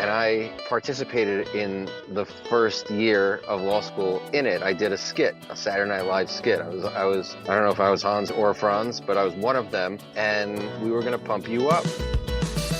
and I participated in the first year of law school in it. I did a skit, a Saturday Night Live skit. I don't know if I was Hans or Franz, but I was one of them, and we were going to pump you up.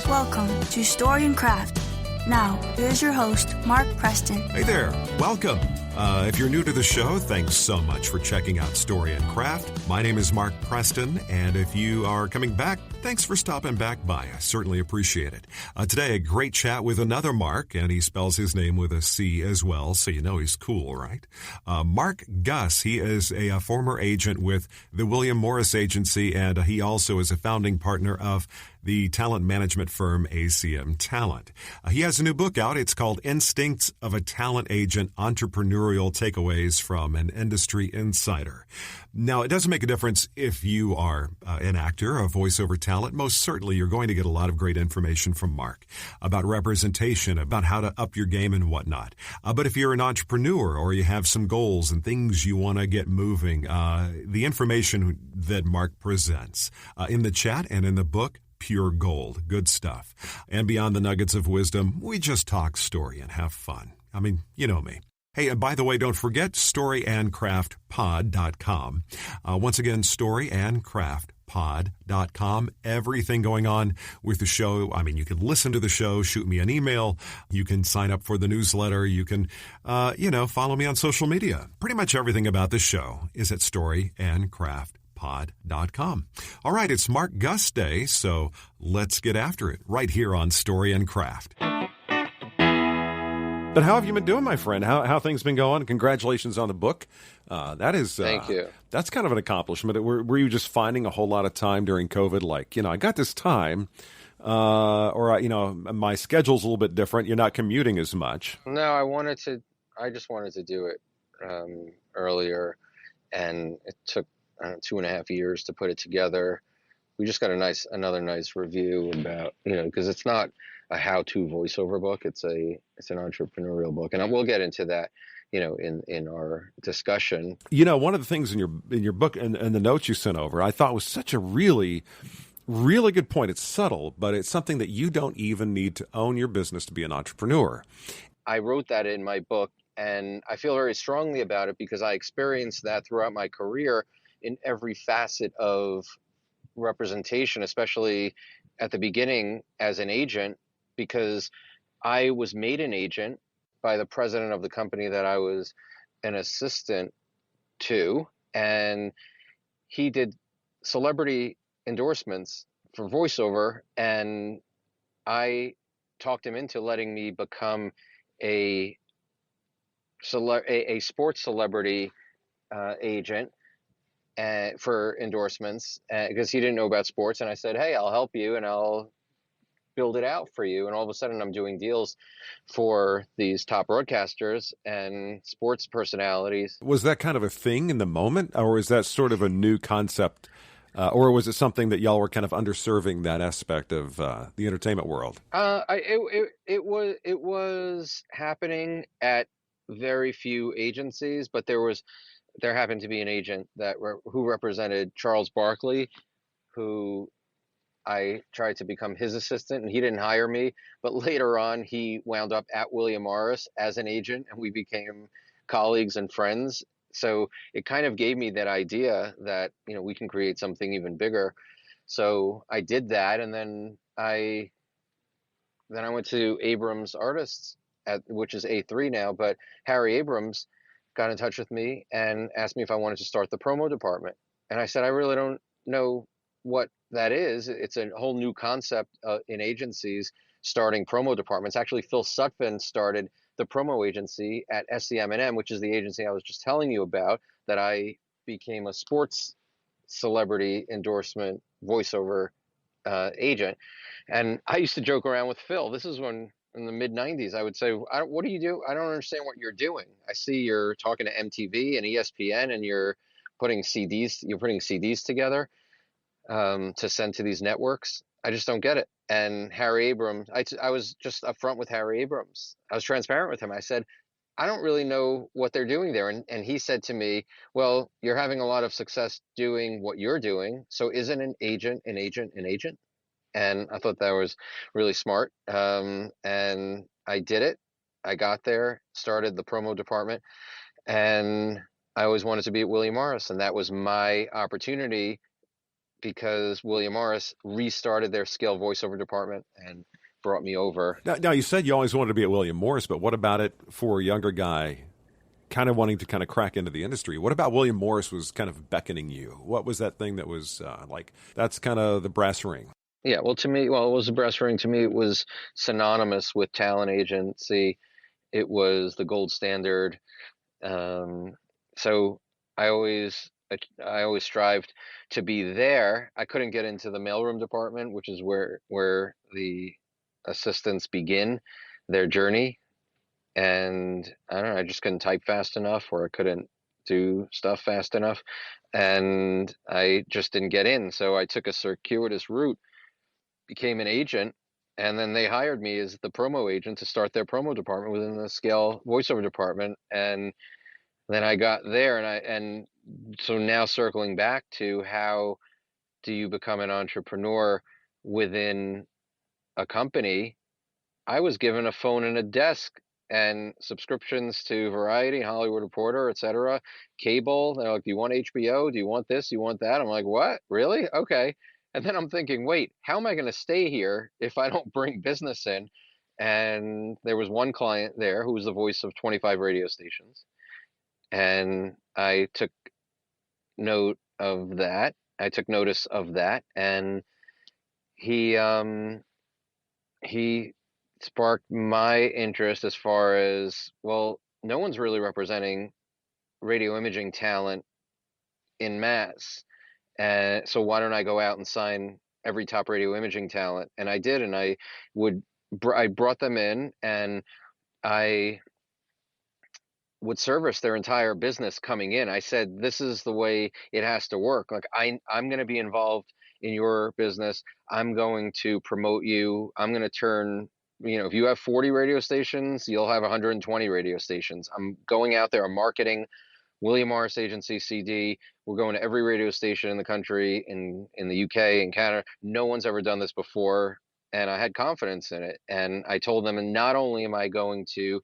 Welcome to Story and Craft. Now, here's your host, Mark Preston. Hey there, welcome. If you're new to the show, thanks so much for checking out Story and Craft. My name is Mark Preston, and if you are coming back, thanks for stopping back by. I certainly appreciate it. Today, a great chat with another Mark, and he spells his name with a C as well, so you know he's cool, right? Marc Guss, he is a former agent with the William Morris Agency, and he also is a founding partner of the talent management firm ACM Talent. He has a new book out. It's called Instincts of a Talent Agent, Entrepreneurial Takeaways From an Industry Insider. Now, it doesn't make a difference if you are an actor, a voiceover talent. Most certainly, you're going to get a lot of great information from Mark about representation, about how to up your game and whatnot. But if you're an entrepreneur or you have some goals and things you want to get moving, the information that Mark presents in the chat and in the book, pure gold, good stuff. And beyond the nuggets of wisdom, we just talk story and have fun. I mean, you know me. Hey, and by the way, don't forget storyandcraftpod.com. Once again, storyandcraftpod.com. Everything going on with the show. I mean, you can listen to the show, shoot me an email. You can sign up for the newsletter. You can, follow me on social media. Pretty much everything about the show is at storyandcraftpod.com. All right, it's Marc Guss Day, so let's get after it right here on Story and Craft. But how have you been doing, my friend? How things been going? Congratulations on the book. Thank you. That's kind of an accomplishment. Were you just finding a whole lot of time during COVID? Like, I got this time, my schedule's a little bit different. You're not commuting as much. No, I just wanted to do it earlier, and it took 2.5 years to put it together. We just got another nice review about, because it's not a how-to voiceover book. It's an entrepreneurial book, and we'll get into that, in our discussion. One of the things in your book and the notes you sent over, I thought was such a really, really good point. It's subtle, but it's something that you don't even need to own your business to be an entrepreneur. I wrote that in my book, and I feel very strongly about it because I experienced that throughout my career in every facet of representation, especially at the beginning as an agent, because I was made an agent by the president of the company that I was an assistant to, and he did celebrity endorsements for voiceover, and I talked him into letting me become a sports celebrity agent for endorsements, because he didn't know about sports, and I said, hey, I'll help you and I'll build it out for you. And all of a sudden I'm doing deals for these top broadcasters and sports personalities. Was that kind of a thing in the moment, or is that sort of a new concept, or was it something that y'all were kind of underserving that aspect of the entertainment world? It was happening at very few agencies, but there happened to be an agent who represented Charles Barkley, who I tried to become his assistant, and he didn't hire me. But later on, he wound up at William Morris as an agent, and we became colleagues and friends. So it kind of gave me that idea that, we can create something even bigger. So I did that, and then I went to Abrams Artists, which is A3 now, but Harry Abrams got in touch with me and asked me if I wanted to start the promo department. And I said, I really don't know what that is. It's a whole new concept in agencies, starting promo departments. Actually, Phil Sutphin started the promo agency at SCM&M, which is the agency I was just telling you about, that I became a sports celebrity endorsement voiceover agent. And I used to joke around with Phil. This is when, in the mid-90s, I would say, what do you do? I don't understand what you're doing. I see you're talking to MTV and ESPN, and you're putting CDs together to send to these networks. I just don't get it. And Harry Abrams, I was just upfront with Harry Abrams. I was transparent with him. I said, I don't really know what they're doing there. And he said to me, well, you're having a lot of success doing what you're doing. So isn't an agent an agent an agent? And I thought that was really smart. And I did it. I got there, started the promo department, and I always wanted to be at William Morris, and that was my opportunity because William Morris restarted their scale voiceover department and brought me over. Now, you said you always wanted to be at William Morris, but what about it for a younger guy kind of wanting to kind of crack into the industry? What about William Morris was kind of beckoning you? What was that thing that was like, that's kind of the brass ring? Yeah, well, to me, well, it was a brass ring. To me, it was synonymous with talent agency. It was the gold standard. So I always strived to be there. I couldn't get into the mailroom department, which is where the assistants begin their journey. And I don't know, I just couldn't type fast enough, or I couldn't do stuff fast enough, and I just didn't get in. So I took a circuitous route, became an agent, and then they hired me as the promo agent to start their promo department within the scale voiceover department. And then I got there, and so now circling back to how do you become an entrepreneur within a company, I was given a phone and a desk and subscriptions to Variety, Hollywood Reporter, etc., cable. They're like, do you want HBO? Do you want this? Do you want that? I'm like, what? Really? Okay. And then I'm thinking, wait, how am I going to stay here if I don't bring business in? And there was one client there who was the voice of 25 radio stations. And I took note of that. I took notice of that. And he sparked my interest as far as, well, no one's really representing radio imaging talent in mass. And so why don't I go out and sign every top radio imaging talent? And I did, and I brought them in, and I would service their entire business coming in. I said, this is the way it has to work. Like, I'm going to be involved in your business. I'm going to promote you. I'm going to turn, if you have 40 radio stations, you'll have 120 radio stations. I'm going out there, I'm marketing William Morris Agency CD. We're going to every radio station in the country, in the UK and Canada. No one's ever done this before. And I had confidence in it. And I told them, and not only am I going to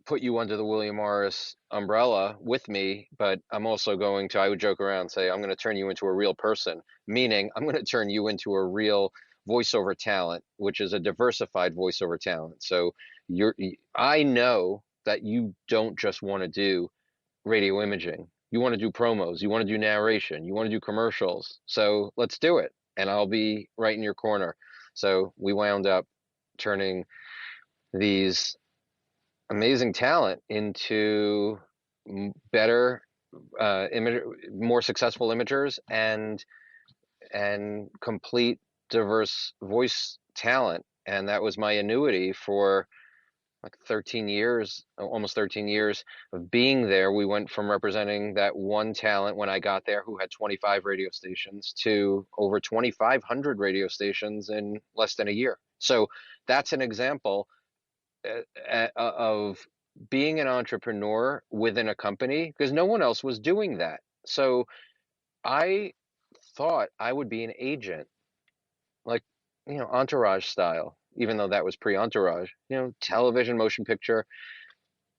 put you under the William Morris umbrella with me, but I'm also going to, I would joke around and say, I'm going to turn you into a real person, meaning I'm going to turn you into a real voiceover talent, which is a diversified voiceover talent. So I know that you don't just want to do radio imaging. You want to do promos, you want to do narration, you want to do commercials. So let's do it. And I'll be right in your corner. So we wound up turning these amazing talent into better, more successful imagers and complete diverse voice talent. And that was my annuity for like 13 years, almost 13 years of being there. We went from representing that one talent when I got there who had 25 radio stations to over 2,500 radio stations in less than a year. So that's an example of being an entrepreneur within a company, because no one else was doing that. So I thought I would be an agent, like, Entourage style, even though that was pre-Entourage, television, motion picture.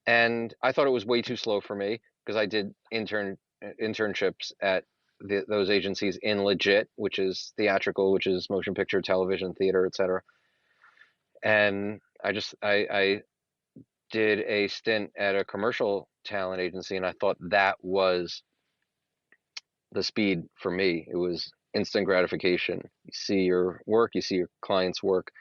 And I thought it was way too slow for me, because I did internships at those agencies in legit, which is theatrical, which is motion picture, television, theater, etc. And I did a stint at a commercial talent agency, and I thought that was the speed for me. It was instant gratification. You see your work, you see your clients' work,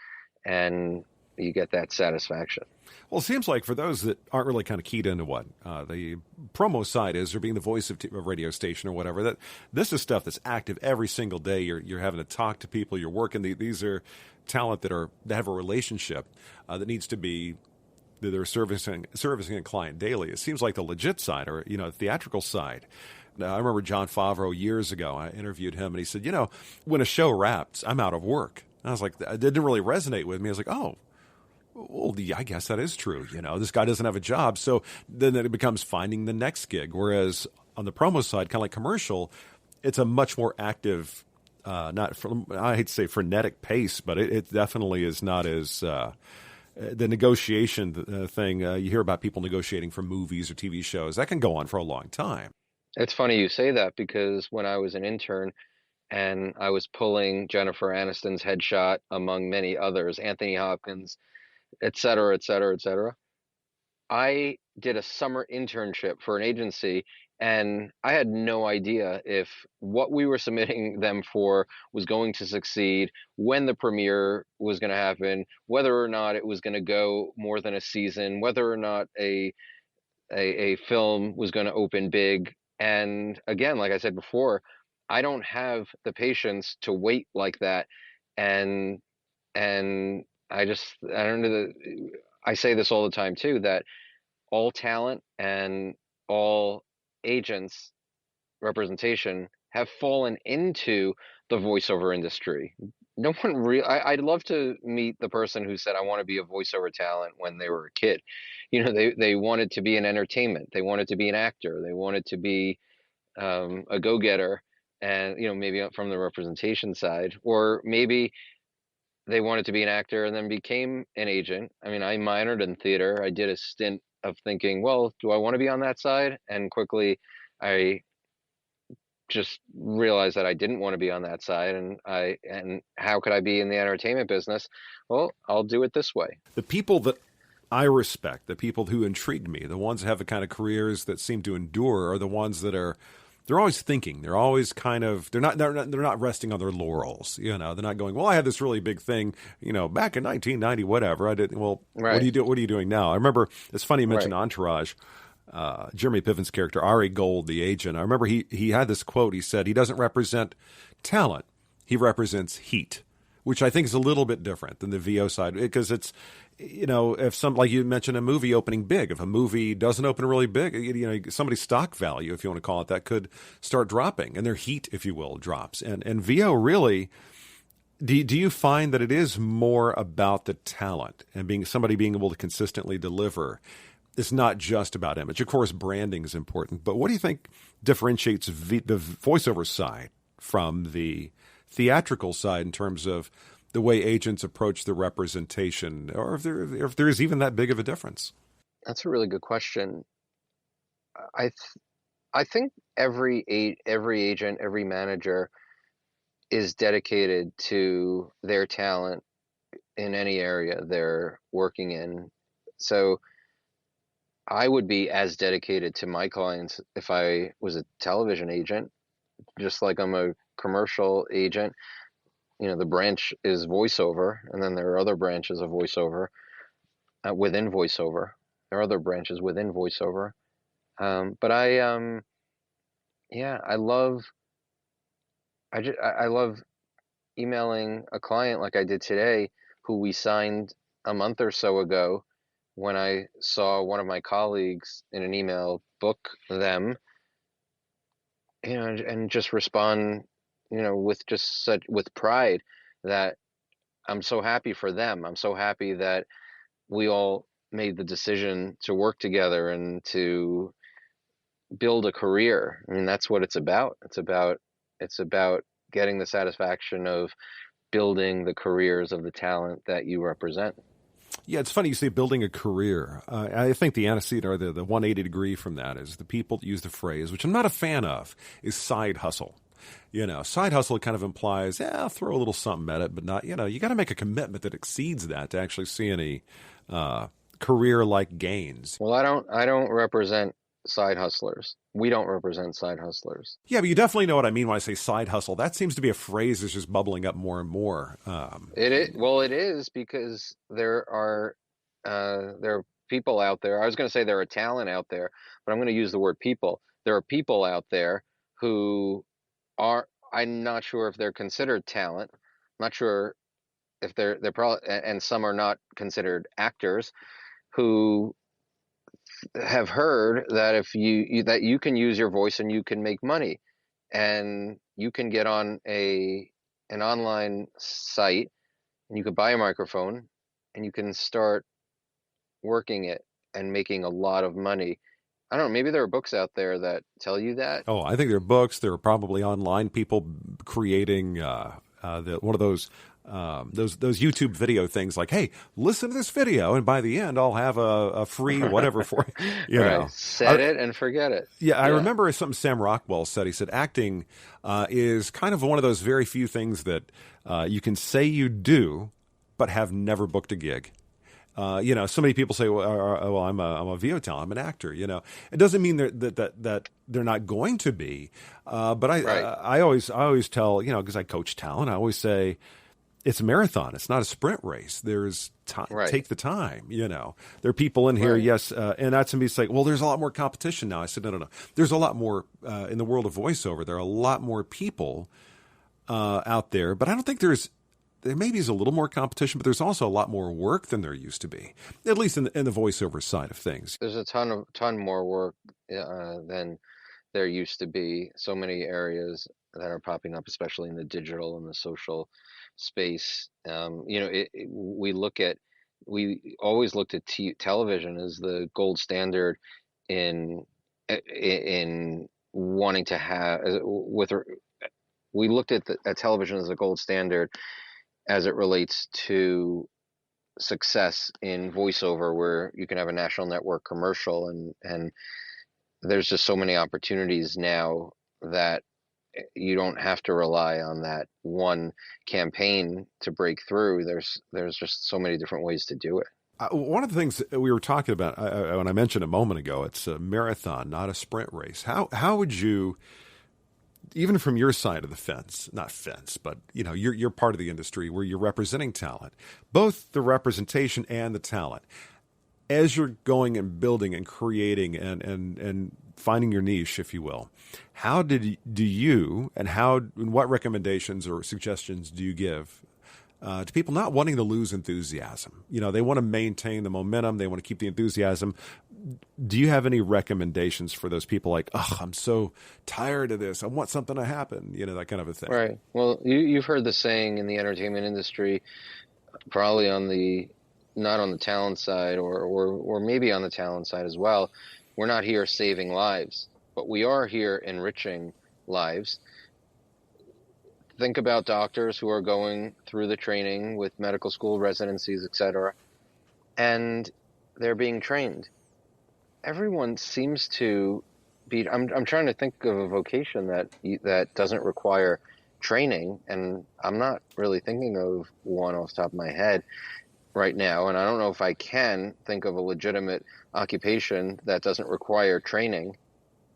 and you get that satisfaction. Well, it seems like for those that aren't really kind of keyed into what the promo side is, or being the voice of a radio station or whatever, that this is stuff that's active every single day. You're having to talk to people. You're working. These are talent that have a relationship that needs to be, that they're servicing a client daily. It seems like the legit side, or theatrical side. Now, I remember John Favreau years ago. I interviewed him, and he said, when a show wraps, I'm out of work. And I was like, it didn't really resonate with me. I was like, oh, well, yeah, I guess that is true. This guy doesn't have a job. So then it becomes finding the next gig. Whereas on the promo side, kind of like commercial, it's a much more active, I hate to say frenetic pace, but it definitely is not as the negotiation thing. You hear about people negotiating for movies or TV shows. That can go on for a long time. It's funny you say that because when I was an intern and I was pulling Jennifer Aniston's headshot among many others, Anthony Hopkins, et cetera, et cetera, et cetera, I did a summer internship for an agency, and I had no idea if what we were submitting them for was going to succeed, when the premiere was going to happen, whether or not it was going to go more than a season, whether or not a film was going to open big. And again, like I said before, I don't have the patience to wait like that. And I don't know I say this all the time too, that all talent and all agents representation have fallen into the voiceover industry. No one really, I'd love to meet the person who said, I want to be a voiceover talent when they were a kid. They wanted to be in entertainment. They wanted to be an actor. They wanted to be a go-getter, and, maybe from the representation side, or maybe they wanted to be an actor and then became an agent. I mean, I minored in theater. I did a stint of thinking, well, do I want to be on that side? And quickly I just realized that I didn't want to be on that side, and how could I be in the entertainment business? Well, I'll do it this way. The people that I respect, the people who intrigue me, the ones that have the kind of careers that seem to endure, are the ones that they're always thinking. They're always they're not resting on their laurels. They're not going, well, I had this really big thing, back in 1990, whatever. I did. Well, Right. What are you doing now? I remember, it's funny you mentioned Right. Entourage. Jeremy Piven's character, Ari Gold, the agent. I remember he had this quote. He said, he doesn't represent talent. He represents heat, which I think is a little bit different than the VO side, because it's, if like you mentioned, a movie opening big, if a movie doesn't open really big, somebody's stock value, if you want to call it that, could start dropping, and their heat, if you will, drops. And VO really, do you find that it is more about the talent and being able to consistently deliver? It's not just about image. Of course, branding is important, but what do you think differentiates the voiceover side from the theatrical side in terms of the way agents approach the representation, or if there is even that big of a difference? That's a really good question. I think every agent, every manager is dedicated to their talent in any area they're working in. So I would be as dedicated to my clients if I was a television agent, just like I'm a commercial agent. The branch is voiceover, and then there are other branches of voiceover within voiceover. There are other branches within voiceover. But I love emailing a client like I did today, who we signed a month or so ago, when I saw one of my colleagues in an email book them, and just respond, with pride that I'm so happy for them. I'm so happy that we all made the decision to work together and to build a career. I mean, that's what it's about. It's about getting the satisfaction of building the careers of the talent that you represent. Yeah, it's funny you say building a career. I think the antecedent, or the 180 degree from that, is the people that use the phrase, which I'm not a fan of, is side hustle. Side hustle kind of implies, I'll throw a little something at it, but not, you got to make a commitment that exceeds that to actually see any career-like gains. Well, I don't represent side hustlers. We don't represent side hustlers. Yeah, but you definitely know what I mean when I say side hustle. That seems to be a phrase that's just bubbling up more and more. It is, because there are people out there. I was going to say there are talent out there, but I'm going to use the word people. There are people out there who I'm not sure if they're considered talent. I'm not sure if they're probably, and some are not considered actors, who have heard that if that you can use your voice and you can make money, and you can get on an online site, and you could buy a microphone, and you can start working it and making a lot of money. I don't know, maybe there are books out there that tell you that. Oh, I think there are books. There are probably online people creating one of those those YouTube video things like, hey, listen to this video, and by the end, I'll have a free whatever for you. Right. Set it and forget it. Yeah, I Yeah. remember something Sam Rockwell said. He said acting is kind of one of those very few things that you can say you do, but have never booked a gig. So many people say, well, I'm a VO talent, I'm an actor. It doesn't mean that they're not going to be. But I always tell, because I coach talent, I always say it's a marathon. It's not a sprint race. There's time. Right. Take the time. There are people in here, yes, and that's somebody's like, well, there's a lot more competition now. I said, no. There's a lot more in the world of voiceover. There are a lot more people out there, but I don't think there maybe is a little more competition, but there's also a lot more work than there used to be, at least in the voiceover side of things. There's a ton more work than there used to be. So many areas that are popping up, especially in the digital and the social space. We always looked at television as the gold standard in wanting to have we looked at television as a gold standard as it relates to success in voiceover, where you can have a national network commercial, and there's just so many opportunities now that you don't have to rely on that one campaign to break through. There's just so many different ways to do it. One of the things that we were talking about when I mentioned a moment ago, it's a marathon, not a sprint race. How would you, even from your side of the fence, not fence, but you're part of the industry where you're representing talent, both the representation and the talent, as you're going and building and creating and finding your niche, if you will, how do you and what recommendations or suggestions do you give to people not wanting to lose enthusiasm? They want to maintain the momentum. They want to keep the enthusiasm. Do you have any recommendations for those people like, oh, I'm so tired of this, I want something to happen, that kind of a thing? Right. Well, you've heard the saying in the entertainment industry, probably not on the talent side or maybe on the talent side as well. We're not here saving lives, but we are here enriching lives. Think about doctors who are going through the training with medical school residencies, etc., and they're being trained. Everyone seems to be. I'm trying to think of a vocation that doesn't require training, and I'm not really thinking of one off the top of my head right now, and I don't know if I can think of a legitimate occupation that doesn't require training.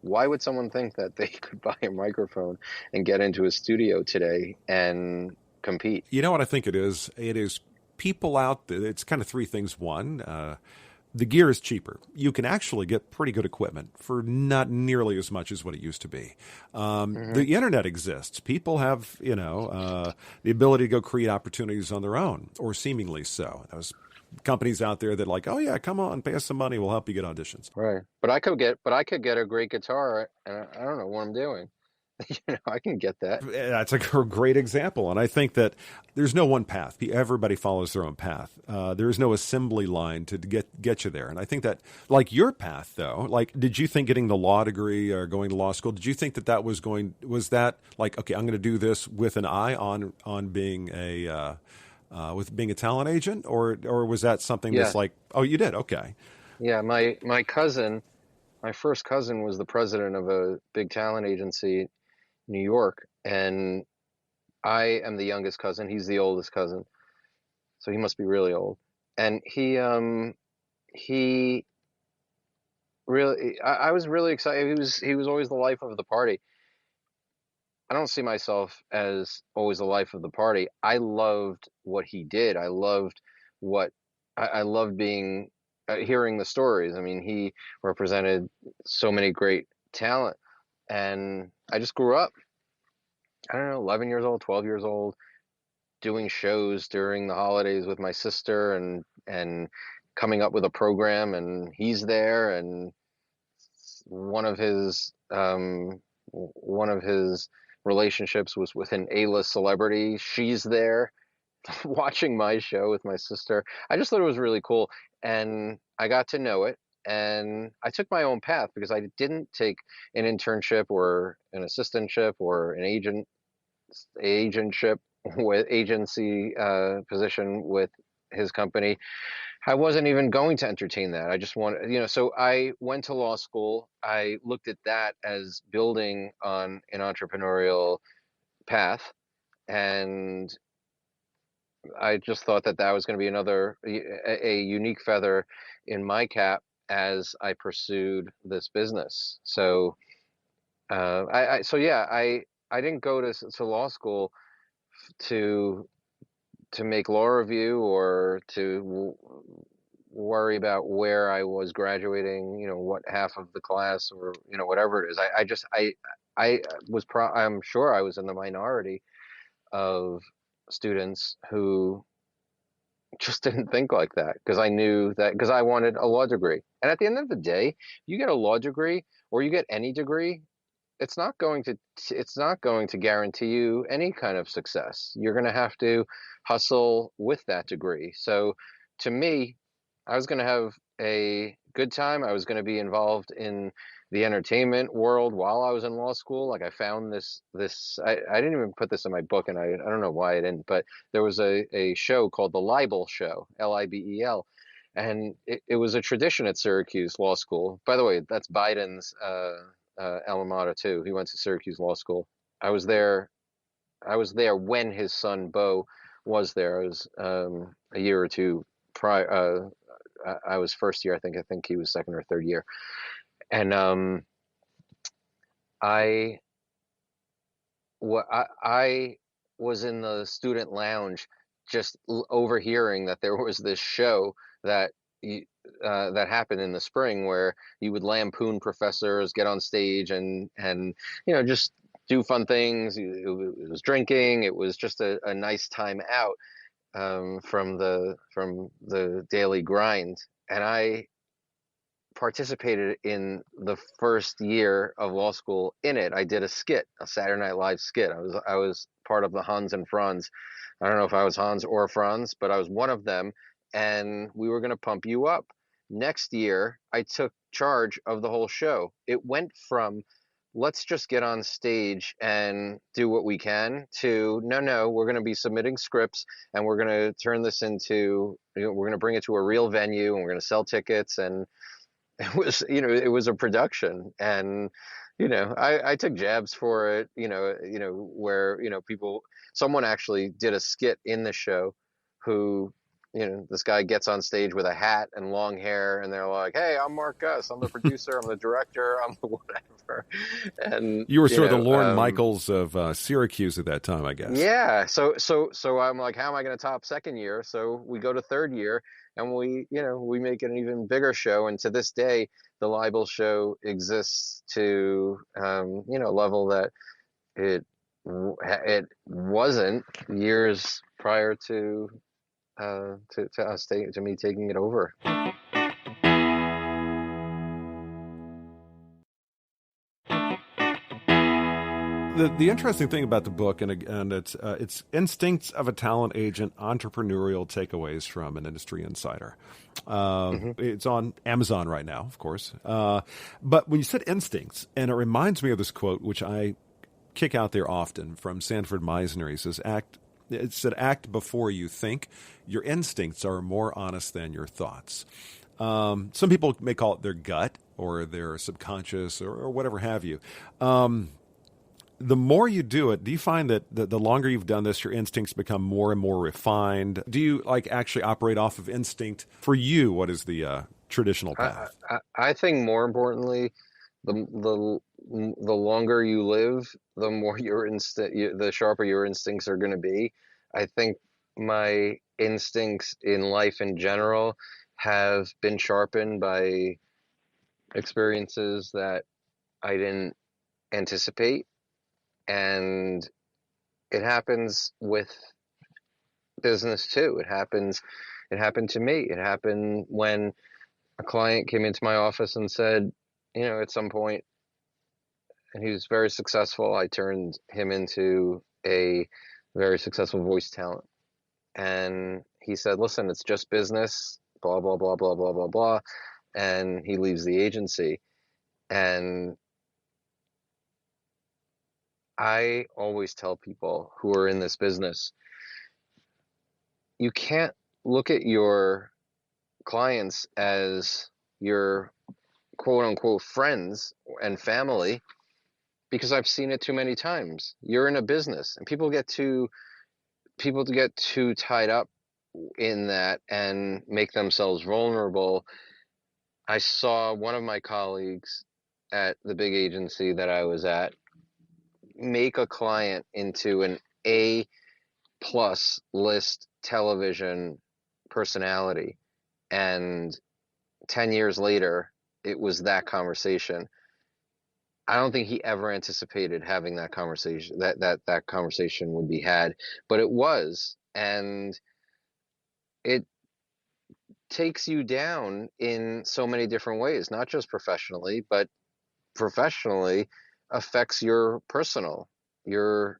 Why would someone think that they could buy a microphone and get into a studio today and compete? You know what I think it is? It is people out there. It's kind of three things. One, the gear is cheaper. You can actually get pretty good equipment for not nearly as much as what it used to be. The internet exists. People have, the ability to go create opportunities on their own, or seemingly so. There's companies out there that are like, oh yeah, come on, pay us some money, we'll help you get auditions. Right. But I could get a great guitar, and I don't know what I'm doing. I can get that. That's a great example. And I think that there's no one path. Everybody follows their own path. There is no assembly line to get you there. And I think that, like your path, though, like, did you think getting the law degree or going to law school, did you think that was that like, okay, I'm going to do this with an eye on being with being a talent agent, or was that something that's like, oh, you did? Okay. Yeah. My first cousin was the president of a big talent agency, New York, and I am the youngest cousin. He's the oldest cousin, so he must be really old. And he really, I was really excited. He was always the life of the party. I don't see myself as always the life of the party. I loved what he did. I loved being hearing the stories. I mean, he represented so many great talent. And I just grew up, I don't know, 11 years old, 12 years old, doing shows during the holidays with my sister and coming up with a program, and he's there, and one of his relationships was with an A-list celebrity. She's there watching my show with my sister. I just thought it was really cool, and I got to know it. And I took my own path because I didn't take an internship or an assistantship or an agentship with agency position with his company, I wasn't even going to entertain that. I just wanted, so I went to law school. I looked at that as building on an entrepreneurial path, and I just thought that that was going to be another a unique feather in my cap as I pursued this business. So I didn't go to law school to make law review or to worry about where I was graduating, what half of the class or whatever it is. I I'm sure I was in the minority of students who just didn't think like that, because I knew that, because I wanted a law degree. And at the end of the day, you get a law degree or you get any degree, it's not going to guarantee you any kind of success. You're going to have to hustle with that degree. So to me, I was going to have a good time. I was going to be involved in the entertainment world while I was in law school. Like, I found I didn't even put this in my book, and I don't know why I didn't, but there was a show called The Libel Show, Libel. And it was a tradition at Syracuse Law School. By the way, that's Biden's alma mater too. He went to Syracuse Law School. I was there. I was there when his son Bo was there. I was a year or two prior. I was first year. I think he was second or third year. And I was in the student lounge, just overhearing that there was this show that that happened in the spring, where you would lampoon professors, get on stage, and just do fun things. It was drinking. It was just a nice time out from the daily grind. And I participated in the first year of law school in it. I did a skit, a Saturday Night Live skit. I was part of the Hans and Franz. I don't know if I was Hans or Franz, but I was one of them, and we were going to pump you up. Next year, I took charge of the whole show. It went from, let's just get on stage and do what we can, to no, we're going to be submitting scripts, and we're going to turn this into, we're going to bring it to a real venue, and we're going to sell tickets. And it was a production. And I took jabs for it, where someone actually did a skit in the show, who this guy gets on stage with a hat and long hair, and they're like, "Hey, I'm Marc Guss. I'm the producer. I'm the director. I'm the whatever." And you were sort of the Lorne Michaels of Syracuse at that time, I guess. Yeah. So I'm like, how am I going to top second year? So we go to third year, and we make it an even bigger show. And to this day, the Libel Show exists to a level that it wasn't years prior to me taking it over. The interesting thing about the book, and it's Instincts of a Talent Agent, Entrepreneurial Takeaways from an Industry Insider. It's on Amazon right now, of course. But when you said instincts, and it reminds me of this quote, which I kick out there often, from Sanford Meisner. He says, act before you think. Your instincts are more honest than your thoughts. Some people may call it their gut or their subconscious or whatever have you. The more you do it, do you find that the longer you've done this, your instincts become more and more refined? Do you actually operate off of instinct? For you, what is the traditional path? I think more importantly, the longer you live, the more the sharper your instincts are going to be. I think my instincts in life in general have been sharpened by experiences that I didn't anticipate. And it happens with business too. It happened to me. It happened when a client came into my office and said, at some point, and he was very successful, I turned him into a very successful voice talent. And he said, listen, it's just business, blah, blah, blah, blah, blah, blah, blah. And he leaves the agency. And I always tell people who are in this business, you can't look at your clients as your quote unquote friends and family, because I've seen it too many times. You're in a business and people get too tied up in that and make themselves vulnerable. I saw one of my colleagues at the big agency that I was at make a client into an A plus list television personality, and 10 years later it was that conversation. I don't think he ever anticipated having that conversation, that conversation would be had, but it was, and it takes you down in so many different ways, not just professionally, but professionally affects your personal, your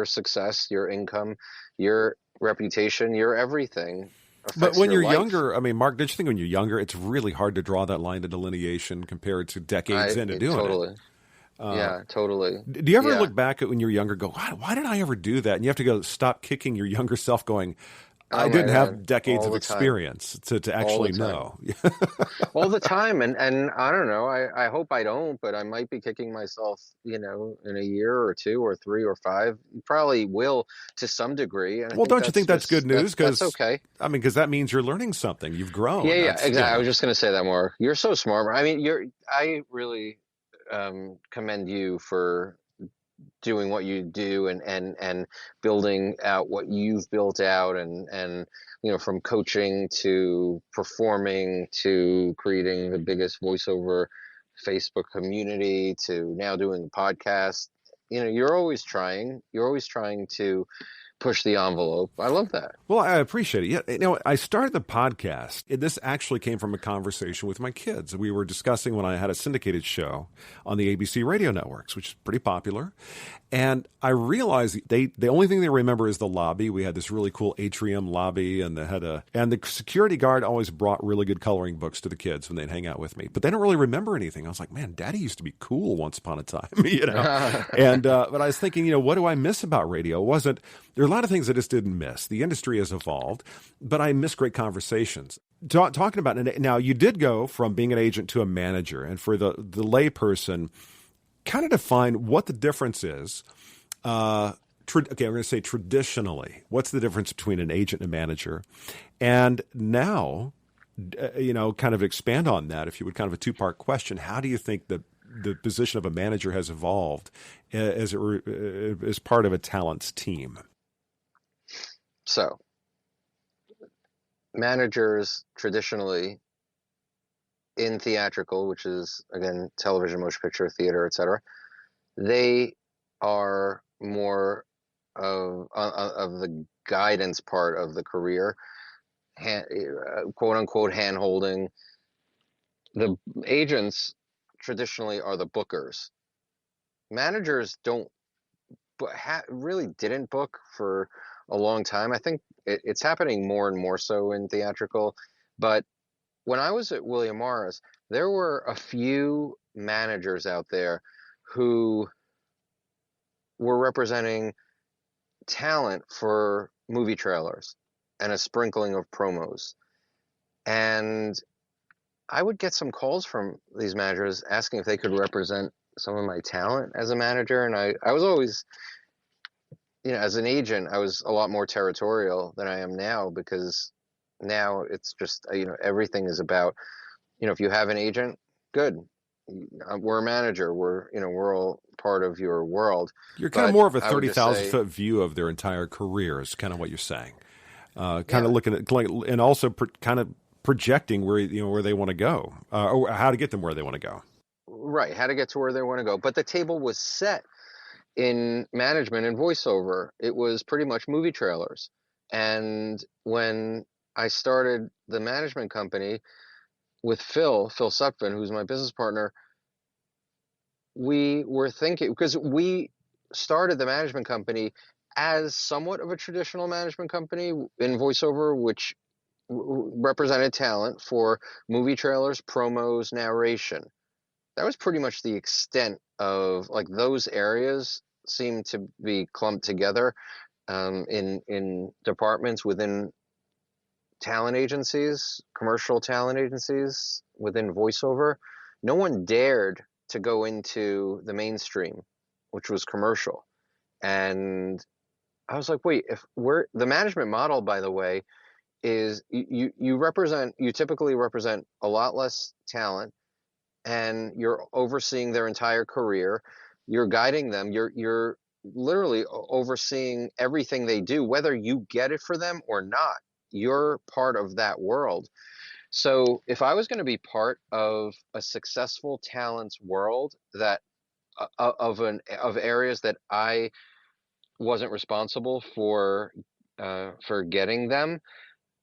success, your income, your reputation, your everything But affects when your you're life. younger, I mean, Mark, don't you think when you're younger, it's really hard to draw that line of delineation compared to decades into doing it? Totally. Uh, Yeah, totally. do you ever Yeah. look back at when you're younger, go, why did I ever do that? And you have to go stop kicking your younger self, going, I Oh my didn't have God. decades All of the time. experience to All the actually time. know. All the time. And I don't know. I hope I don't, but I might be kicking myself, in a year or two or three or five. Probably will to some degree. And I Well, think don't you that's think that's good just news? that's Because okay. I mean, because that means you're learning something. You've Yeah, grown. yeah, That's exactly. I was just gonna say that, Mark. You're so smart. I mean, I really commend you for doing what you do, and building out what you've built out, and from coaching to performing to creating the biggest voiceover Facebook community to now doing a podcast. You're always trying to push the envelope. I love that. Well, I appreciate it. Yeah, I started the podcast. This actually came from a conversation with my kids. We were discussing when I had a syndicated show on the ABC radio networks, which is pretty popular. And I realized the only thing they remember is the lobby. We had this really cool atrium lobby, and and the security guard always brought really good coloring books to the kids when they'd hang out with me. But they don't really remember anything. I was like, man, Daddy used to be cool once upon a time. And but I was thinking, what do I miss about radio? It wasn't there are a lot of things I just didn't miss. The industry has evolved, but I miss great conversations. Talking about it now, you did go from being an agent to a manager, and for the layperson, kind of define what the difference is. Okay, I'm going to say traditionally, what's the difference between an agent and a manager? And now, kind of expand on that, if you would, kind of a two-part question. How do you think the position of a manager has evolved as part of a talent's team? So, managers traditionally in theatrical, which is again television, motion picture, theater, etc., they are more of the guidance part of the career, quote unquote hand holding. The agents traditionally are the bookers. Managers don't, but really didn't book for a long time. I think it's happening more and more so in theatrical. But when I was at William Morris, there were a few managers out there who were representing talent for movie trailers and a sprinkling of promos. And I would get some calls from these managers asking if they could represent some of my talent as a manager. And I was always, as an agent, I was a lot more territorial than I am now, because now it's just, everything is about, if you have an agent, good. We're a manager. We're all part of your world. You're kind of But more of a I would just 30,000 say, foot view of their entire career is kind of what you're saying. Kind of yeah, looking at, and also kind of projecting where they want to go, or how to get them where they want to go. right, how to get to where they want to go. But the table was set in management and voiceover. It was pretty much movie trailers. And when I started the management company with Phil Supman, who's my business partner, we were thinking, because we started the management company as somewhat of a traditional management company in voiceover, which represented talent for movie trailers, promos, narration. That was pretty much the extent of like those areas seem to be clumped together in departments within talent agencies, commercial talent agencies within voiceover. No one dared to go into the mainstream, which was commercial. And I was like, wait, if we're the management model, by the way, is you typically represent a lot less talent, and you're overseeing their entire career. You're guiding them. You're literally overseeing everything they do, whether you get it for them or not. You're part of that world. So if I was going to be part of a successful talents world that of areas that I wasn't responsible for getting them,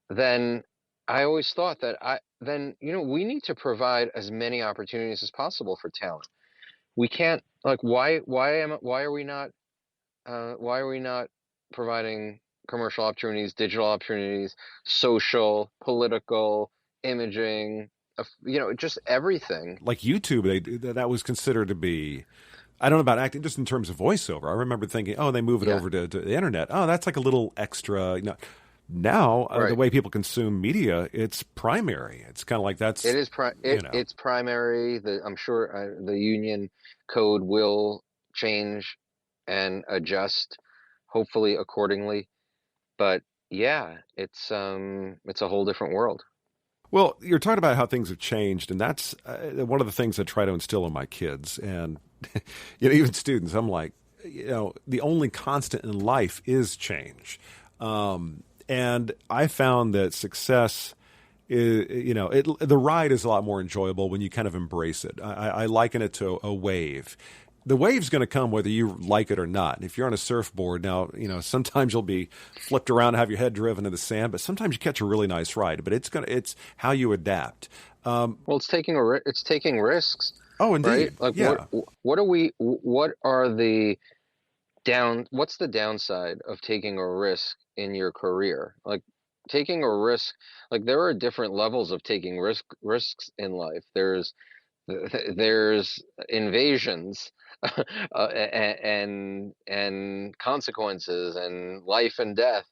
then I always thought that we need to provide as many opportunities as possible for talent. We can't, like, why are we not providing commercial opportunities, digital opportunities, social, political, imaging, just everything. Like YouTube, that was considered to be, I don't know about acting, just in terms of voiceover. I remember thinking, oh, they move it over to the internet. Oh, that's like a little extra. Now, Right. the way people consume media, it's primary. It's kind of like that's. It is it's primary. I'm sure the union code will change and adjust, hopefully accordingly. But yeah, it's a whole different world. Well, you're talking about how things have changed, and that's one of the things I try to instill in my kids, and even students. I'm like, the only constant in life is change, and I found that success is, the ride is a lot more enjoyable when you kind of embrace it. I liken it to a wave. The wave's going to come whether you like it or not. And if you're on a surfboard now, sometimes you'll be flipped around and have your head driven in the sand, but sometimes you catch a really nice ride. But it's how you adapt. Well, it's taking risks. Oh, indeed. Right? Like, yeah. What's the downside of taking a risk in your career? Like, taking a risk, like, there are different levels of taking risks in life. There's invasions and consequences and life and death.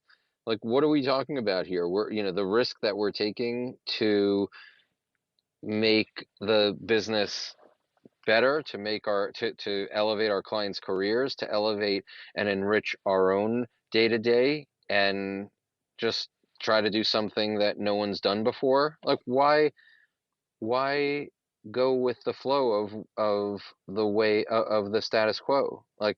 Like, what are we talking about here? The risk that we're taking to make the business better, to elevate our clients' careers, to elevate and enrich our own day to day, and just try to do something that no one's done before. Like, why go with the flow of the way of the status quo? Like,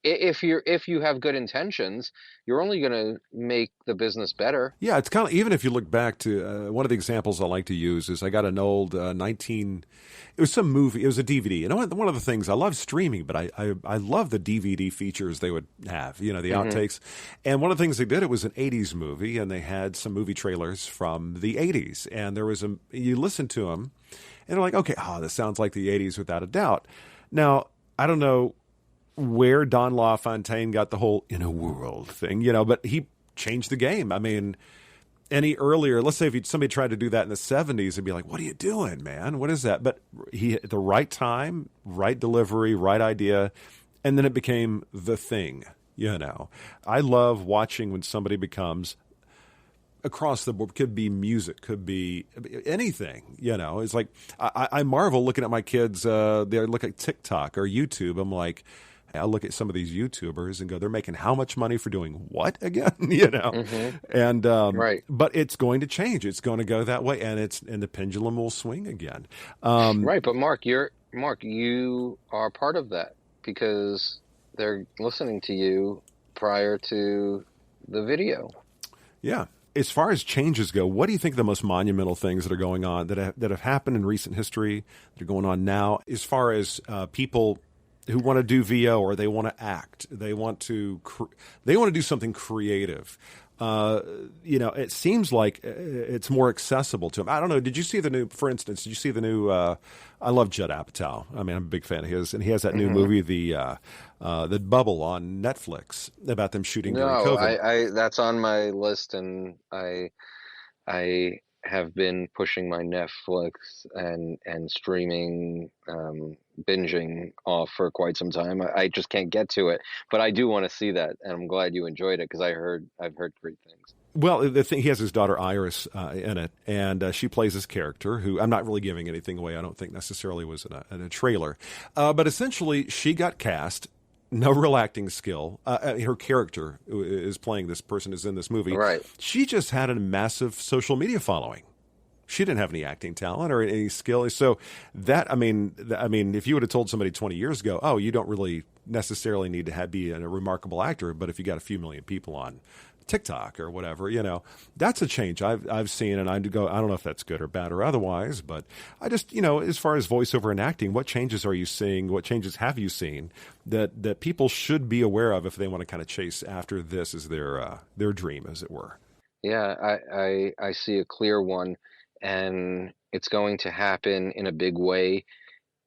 if you have good intentions, you're only going to make the business better. Yeah, it's kind of, even if you look back to one of the examples I like to use is I got an old it was some movie, it was a DVD. One of the things, I love streaming, but I love the DVD features they would have, the outtakes. And one of the things they did, it was an 80s movie, and they had some movie trailers from the 80s. And there was you listen to them, and they're like, okay, this sounds like the 80s without a doubt. Now, I don't know where Don LaFontaine got the whole in a world thing, but he changed the game. I mean, let's say if somebody tried to do that in the 70s, it'd be like, what are you doing, man? What is that? But he, at the right time, right delivery, right idea, and then it became the thing, I love watching when somebody becomes across the board, could be music, could be anything, It's like, I marvel looking at my kids, they look at TikTok or YouTube. I'm like, I look at some of these YouTubers and go, they're making how much money for doing what again? And Right. But it's going to change. It's going to go that way, and the pendulum will swing again. Right, but Mark, you are part of that because they're listening to you prior to the video. Yeah. As far as changes go, what do you think the most monumental things that are going on that have happened in recent history that are going on now, as far as people who want to do VO or they want to act, they want to do something creative? It seems like it's more accessible to them. I don't know. Did you see the new, I love Judd Apatow. I mean, I'm a big fan of his, and he has that new movie, the Bubble on Netflix, about them shooting during COVID. That's on my list, and I have been pushing my Netflix and streaming, binging off for quite some time. I just can't get to it, but I do want to see that, and I'm glad you enjoyed it because I've heard great things. Well, the thing, he has his daughter Iris in it, and she plays this character who I'm not really giving anything away. I don't think necessarily was in a trailer, but essentially she got cast. No real acting skill. Her character is playing this person is in this movie. Right. She just had a massive social media following. She didn't have any acting talent or any skill. So that, I mean, if you would have told somebody 20 years ago, oh, you don't really necessarily need to be a remarkable actor, but if you got a few million people on TikTok or whatever, that's a change I've seen, and I don't know if that's good or bad or otherwise, but I just, as far as voiceover and acting, what changes are you seeing? What changes have you seen that people should be aware of if they want to kind of chase after this as their dream, as it were? Yeah, I see a clear one, and it's going to happen in a big way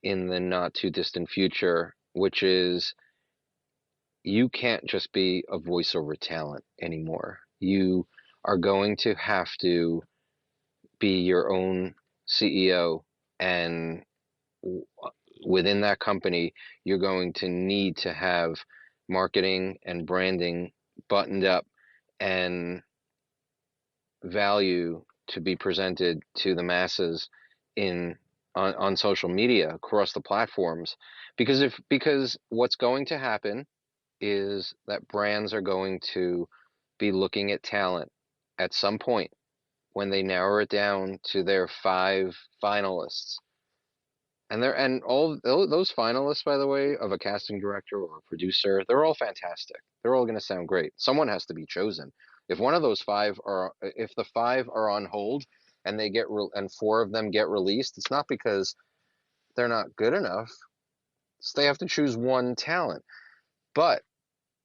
in the not too distant future, which is you can't just be a voiceover talent anymore. You are going to have to be your own CEO, and within that company, you're going to need to have marketing and branding buttoned up and value to be presented to the masses on social media across the platforms, because what's going to happen is that brands are going to be looking at talent at some point when they narrow it down to their 5 finalists. And all those finalists, by the way, of a casting director or a producer, they're all fantastic. They're all going to sound great. Someone has to be chosen. If one of those 5 are, if the 5 are on hold and and 4 of them get released, it's not because they're not good enough. They have to choose one talent. But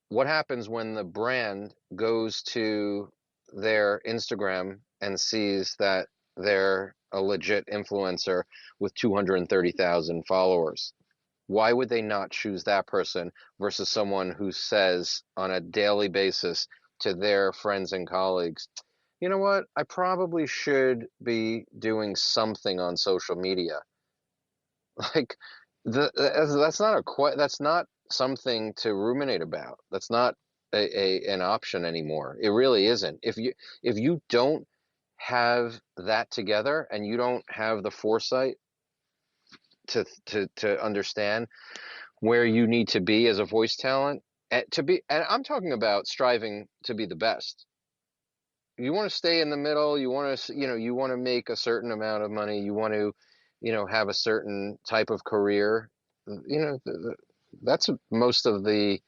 what happens when the brand goes to their Instagram and sees that they're a legit influencer with 230,000 followers? Why would they not choose that person versus someone who says on a daily basis to their friends and colleagues, you know what, I probably should be doing something on social media? Like, that's not something to ruminate about. That's not an option anymore. It really isn't. If you don't have that together and you don't have the foresight to understand where you need to be as a voice talent, and I'm talking about striving to be the best. You want to stay in the middle, you want to, you want to make a certain amount of money, you want to, have a certain type of career. That's most of the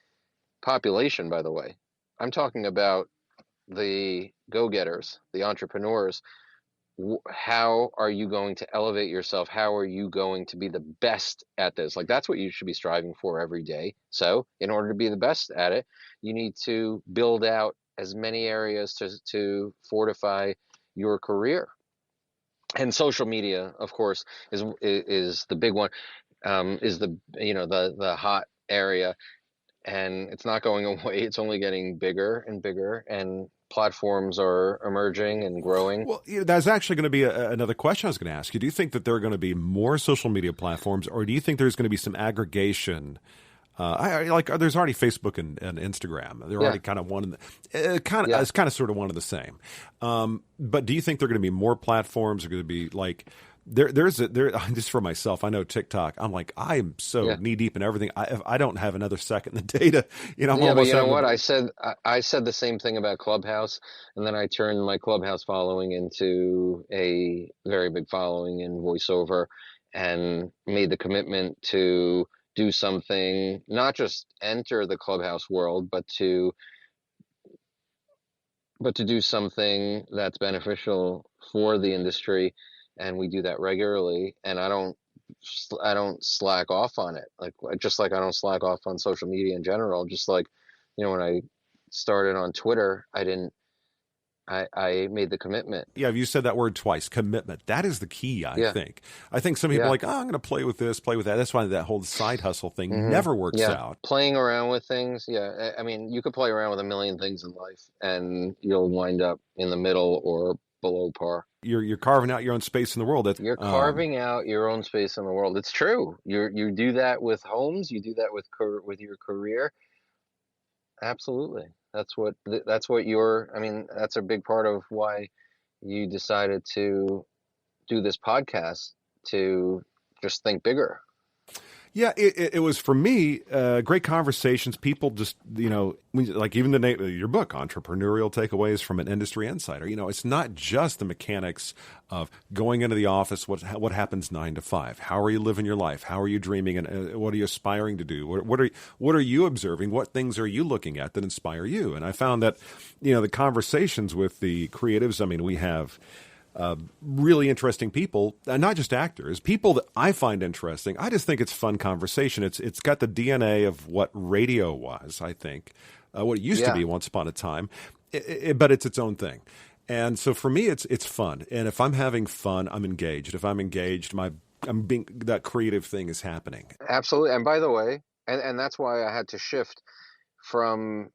population, by the way. I'm talking about the go-getters, the entrepreneurs. How are you going to elevate yourself? How are you going to be the best at this? Like, that's what you should be striving for every day. So in order to be the best at it, you need to build out as many areas to fortify your career. And social media, of course, is the big one, is the hot area, and it's not going away. It's only getting bigger and bigger, and platforms are emerging and growing. Well, that's actually going to be another question I was going to ask you. Do you think that there are going to be more social media platforms, or do you think there's going to be some aggregation? There's already Facebook and Instagram. They're already kind of one. It's kind of sort of one of the same. But do you think there are going to be more platforms? Are going to be like there's just for myself. I know TikTok. I'm like, I'm so knee deep in everything. I don't have another second in the data. I'm but almost. You know what? I said the same thing about Clubhouse, and then I turned my Clubhouse following into a very big following in voiceover, and made the commitment to do something, not just enter the Clubhouse world, but to do something that's beneficial for the industry. And we do that regularly, and I don't slack off on it. Just like I don't slack off on social media in general. Just like, when I started on Twitter, I made the commitment. Yeah, you said that word twice, commitment. That is the key, I think. I think some people are like, I'm going to play with this, play with that. That's why that whole side hustle thing never works out. Playing around with things, I mean, you could play around with a million things in life, and you'll wind up in the middle or below par. You're carving out your own space in the world. You're carving out your own space in the world. It's true. You do that with homes. You do that with your career. Absolutely. That's what I mean, that's a big part of why you decided to do this podcast, to just think bigger. Yeah, it was for me, great conversations. People just, like even the name of your book, Entrepreneurial Takeaways from an Industry Insider. It's not just the mechanics of going into the office, what happens 9 to 5. How are you living your life? How are you dreaming? And what are you aspiring to do? What are you observing? What things are you looking at that inspire you? And I found that, the conversations with the creatives, I mean, we have really interesting people, not just actors, people that I find interesting. I just think it's fun conversation. It's got the DNA of what radio was, I think, what it used to be once upon a time, but it's its own thing. And so for me, it's fun. And if I'm having fun, I'm engaged. If I'm engaged, that creative thing is happening. Absolutely. And by the way, and that's why I had to shift from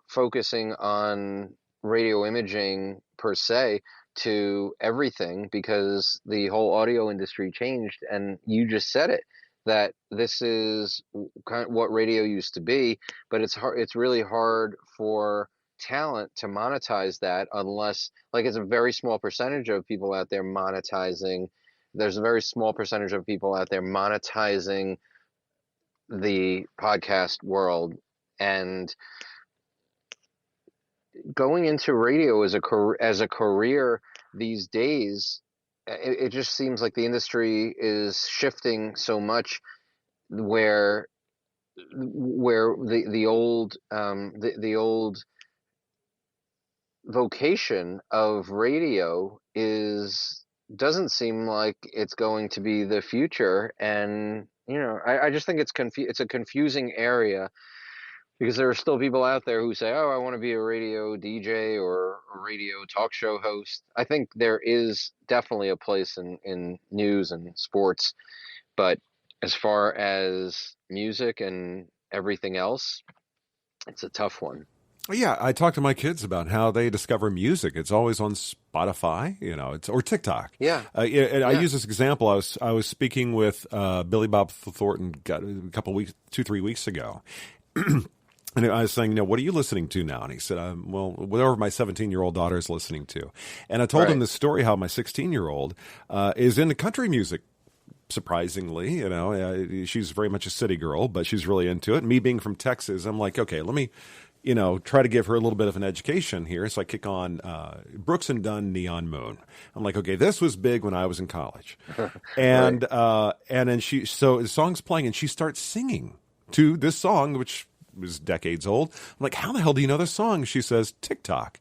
focusing on radio imaging per se to everything, because the whole audio industry changed, and you just said it, that this is kind of what radio used to be, but it's really hard for talent to monetize that, unless, like, it's a very small percentage of people out there monetizing. There's a very small percentage of people out there monetizing the podcast world, and going into radio as a career these days, it just seems like the industry is shifting so much, where the old vocation of radio doesn't seem like it's going to be the future. And I just think it's a confusing area, because there are still people out there who say, "Oh, I want to be a radio DJ or a radio talk show host." I think there is definitely a place in news and sports, but as far as music and everything else, it's a tough one. Yeah, I talk to my kids about how they discover music. It's always on Spotify, or TikTok. Yeah. I use this example. I was speaking with Billy Bob Thornton a couple weeks, 2-3 weeks ago. And I was saying, what are you listening to now? And he said, well, whatever my 17-year-old daughter is listening to. And I told him the story how my 16-year-old is into country music. Surprisingly, she's very much a city girl, but she's really into it. Me being from Texas, I'm like, okay, let me, try to give her a little bit of an education here. So I kick on Brooks and Dunn, Neon Moon. I'm like, okay, this was big when I was in college. And and then so the song's playing and she starts singing to this song, which was decades old. I'm like, how the hell do you know this song? She says, TikTok.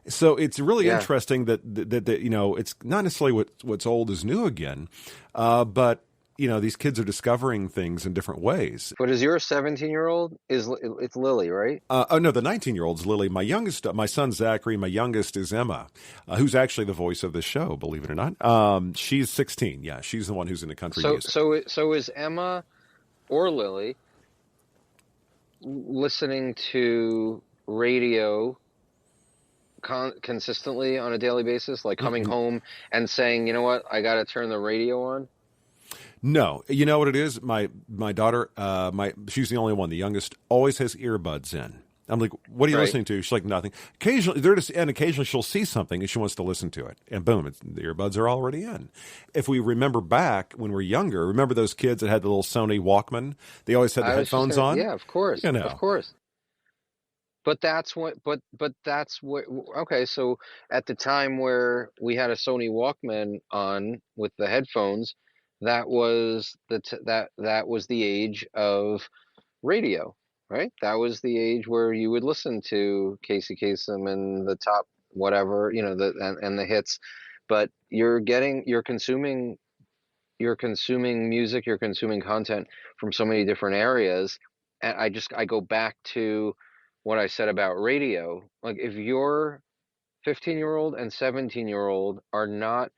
So it's really interesting that it's not necessarily what's old is new again, but these kids are discovering things in different ways. But is your 17-year-old it's Lily, right? Oh no, the 19-year-old's Lily. My son Zachary, my youngest is Emma, who's actually the voice of the show, believe it or not. She's 16. Yeah, she's the one who's into country music. So is Emma or Lily listening to radio consistently on a daily basis, like coming home and saying, "You know what, I got to turn the radio on"? No, you know what it is. My daughter, she's the only one. The youngest always has earbuds in. I'm like, "What are you listening to?" She's like, "Nothing." Occasionally she'll see something and she wants to listen to it, and boom, the earbuds are already in. If we remember back when we're younger, remember those kids that had the little Sony Walkman? They always had the headphones on. Yeah, of course, of course. But that's what. Okay, so at the time where we had a Sony Walkman on with the headphones, that was that was the age of radio, right? That was the age where you would listen to Casey Kasem and the top whatever, and the hits. But you're consuming music, you're consuming content from so many different areas. And I go back to what I said about radio. Like, if your 15-year-old and 17-year-old are not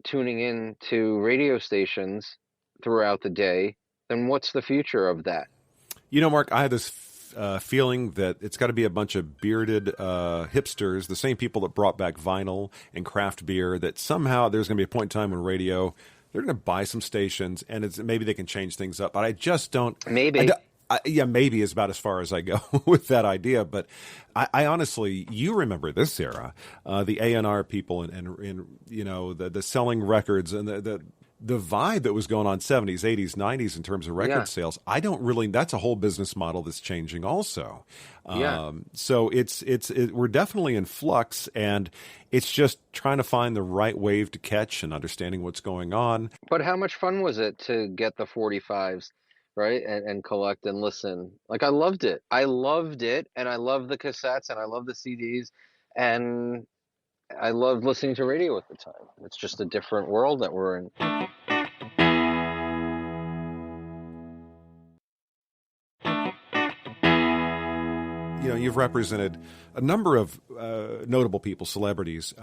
tuning in to radio stations throughout the day, then what's the future of that? Mark, I had this feeling that it's got to be a bunch of bearded hipsters, the same people that brought back vinyl and craft beer, that somehow there's going to be a point in time when radio, they're going to buy some stations and maybe they can change things up. But I just don't. Maybe. Yeah, maybe is about as far as I go with that idea. But I honestly, you remember this era, the A&R people and you know, the selling records and the vibe that was going on 70s, 80s, 90s in terms of record sales. I don't really, that's a whole business model that's changing also. So we're definitely in flux, and it's just trying to find the right wave to catch and understanding what's going on. But how much fun was it to get the 45s, right? And collect and listen. Like, I loved it. I loved it. And I loved the cassettes and I loved the CDs. And I loved listening to radio at the time. It's just a different world that we're in. You know, you've represented a number of notable people, celebrities,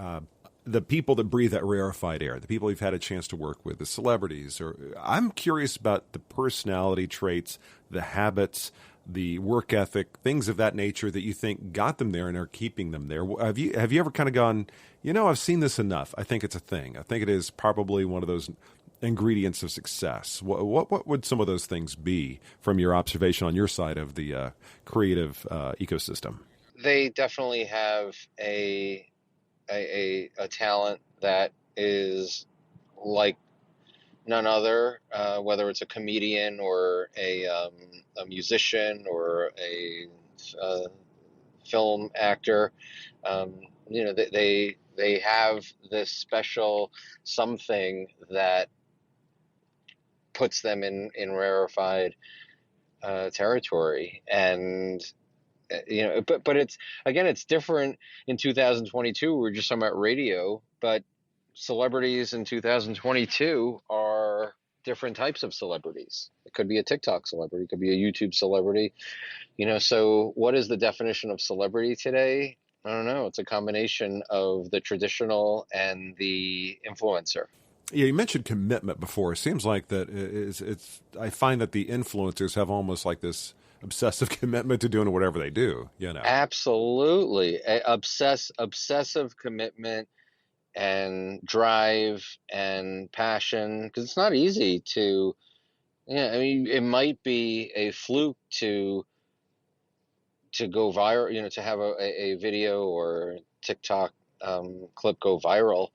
the people that breathe that rarefied air, the people you've had a chance to work with, the celebrities. I'm curious about the personality traits, the habits, the work ethic, things of that nature that you think got them there and are keeping them there. Have you ever kind of gone, you know, I've seen this enough. I think it's a thing. I think it is probably one of those ingredients of success. What would some of those things be from your observation on your side of the creative ecosystem? They definitely have a talent that is like none other, whether it's a comedian or a musician or a film actor. You know, they have this special something that puts them in rarefied territory. And you know, but it's, again, it's different in 2022. We're just talking about radio, but celebrities in 2022 are different types of celebrities. It could be a TikTok celebrity, it could be a YouTube celebrity, you know. So what is the definition of celebrity today? I don't know. It's a combination of the traditional and the influencer. Yeah, you mentioned commitment before. It seems like that I find that the influencers have almost like this obsessive commitment to doing whatever they do, you know. Absolutely. Obsessive commitment and drive and passion, because it's not easy to, yeah, I mean, it might be a fluke to go viral, you know, to have a video or TikTok clip go viral,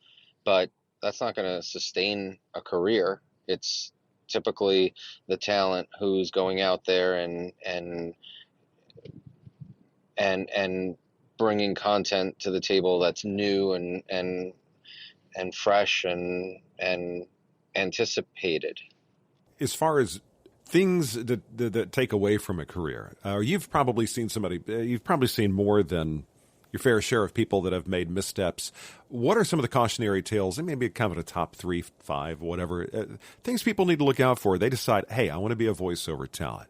but that's not going to sustain a career. It's typically the talent who's going out there and bringing content to the table that's new and fresh and anticipated. As far as things that take away from a career, you've probably seen more than your fair share of people that have made missteps. What are some of the cautionary tales, and maybe kind of a top 3, 5, whatever, things people need to look out for? They decide, hey, I want to be a voiceover talent.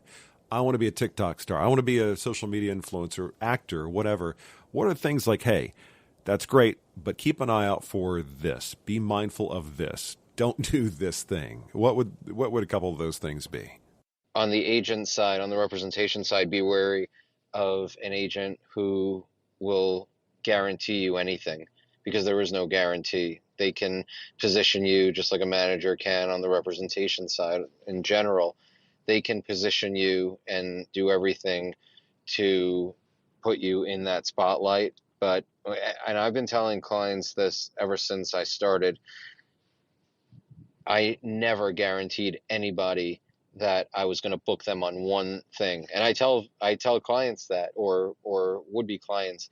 I want to be a TikTok star. I want to be a social media influencer, actor, whatever. What are things like, hey, that's great, but keep an eye out for this. Be mindful of this. Don't do this thing. What would a couple of those things be? On the agent side, on the representation side, be wary of an agent who will guarantee you anything, because there is no guarantee. They can position you just like a manager can on the representation side in general. They can position you and do everything to put you in that spotlight. But, and I've been telling clients this ever since I started, I never guaranteed anybody that I was going to book them on one thing. And I tell clients that, or would-be clients,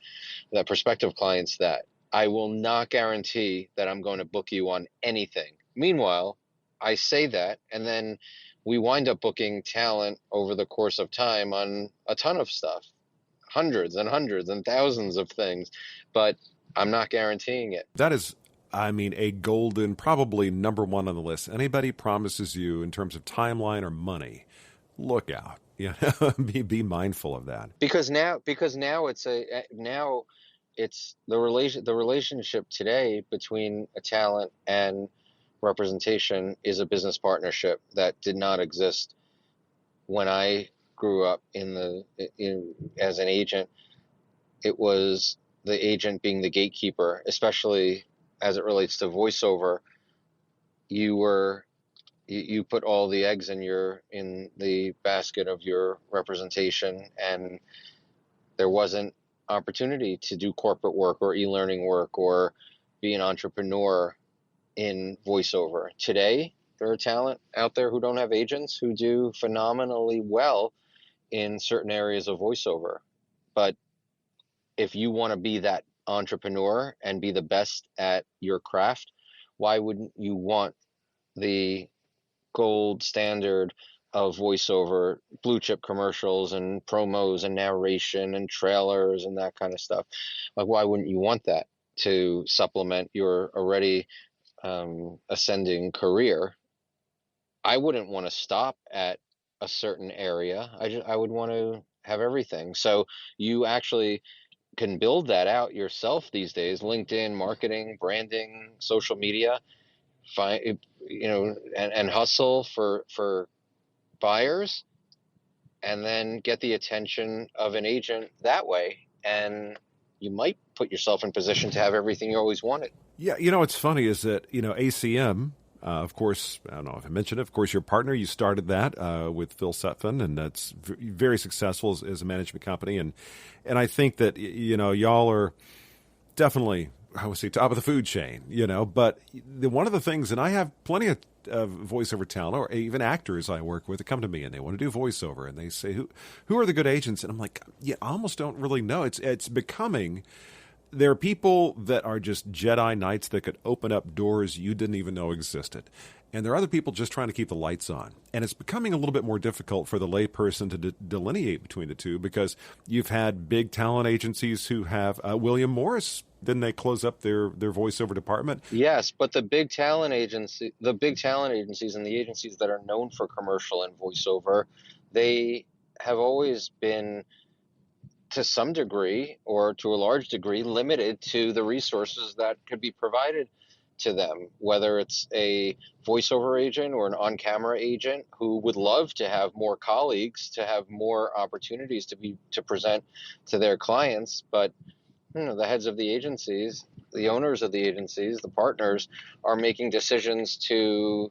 that prospective clients, that I will not guarantee that I'm going to book you on anything. Meanwhile, I say that, and then we wind up booking talent over the course of time on a ton of stuff, hundreds and hundreds and thousands of things, but I'm not guaranteeing it. That is, I mean, a golden, probably number one on the list. Anybody promises you in terms of timeline or money, look out. You know, be mindful of that. Because now it's the relationship today between a talent and representation is a business partnership that did not exist when I grew up as an agent, it was the agent being the gatekeeper, especially as it relates to voiceover. You put all the eggs in the basket of your representation, and there wasn't opportunity to do corporate work or e-learning work or be an entrepreneur in voiceover. Today, there are talent out there who don't have agents who do phenomenally well in certain areas of voiceover. But if you want to be that entrepreneur and be the best at your craft, why wouldn't you want the gold standard of voiceover, blue chip commercials and promos and narration and trailers and that kind of stuff? Like, why wouldn't you want that to supplement your already ascending career? I wouldn't want to stop at a certain area. I would want to have everything. So you actually can build that out yourself these days. LinkedIn, marketing, branding, social media, find, and hustle for buyers, and then get the attention of an agent that way. And you might put yourself in position to have everything you always wanted. Yeah, what's funny is that, ACM, of course, I don't know if I mentioned it, of course, your partner, you started that with Phil Sutphin, and that's very successful as a management company. And I think that, y'all are definitely, I would say, top of the food chain, but one of the things, and I have plenty of voiceover talent, or even actors I work with that come to me and they want to do voiceover, and they say, who are the good agents? And I'm like, yeah, I almost don't really know. It's becoming... There are people that are just Jedi Knights that could open up doors you didn't even know existed. And there are other people just trying to keep the lights on. And it's becoming a little bit more difficult for the layperson to delineate between the two, because you've had big talent agencies who have William Morris. Didn't they close up their voiceover department? Yes, but the big talent agencies and the agencies that are known for commercial and voiceover, they have always been, to some degree or to a large degree, limited to the resources that could be provided to them, whether it's a voiceover agent or an on-camera agent who would love to have more colleagues, to have more opportunities to present to their clients. But the heads of the agencies, the owners of the agencies, the partners, are making decisions to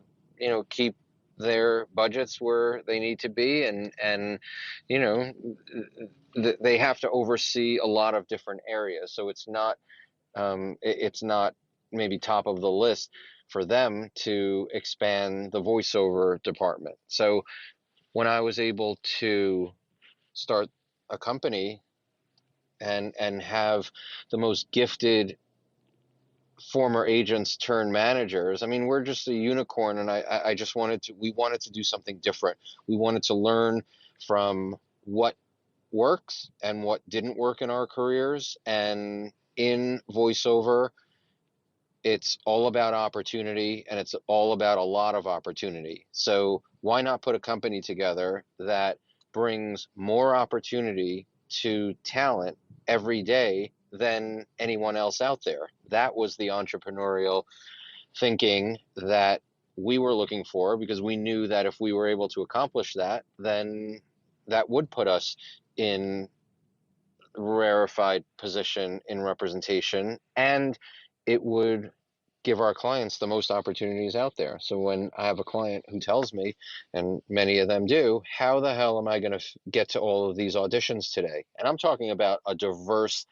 keep their budgets where they need to be, and they have to oversee a lot of different areas. So it's not maybe top of the list for them to expand the voiceover department. So when I was able to start a company and have the most gifted former agents turn managers, I mean, we're just a unicorn, and we wanted to do something different. We wanted to learn from what works and what didn't work in our careers. And in voiceover, it's all about opportunity, and it's all about a lot of opportunity. So why not put a company together that brings more opportunity to talent every day than anyone else out there? That was the entrepreneurial thinking that we were looking for, because we knew that if we were able to accomplish that, then that would put us in rarefied position in representation, and it would give our clients the most opportunities out there. So when I have a client who tells me, and many of them do, how the hell am I going to get to all of these auditions today? And I'm talking about a diverse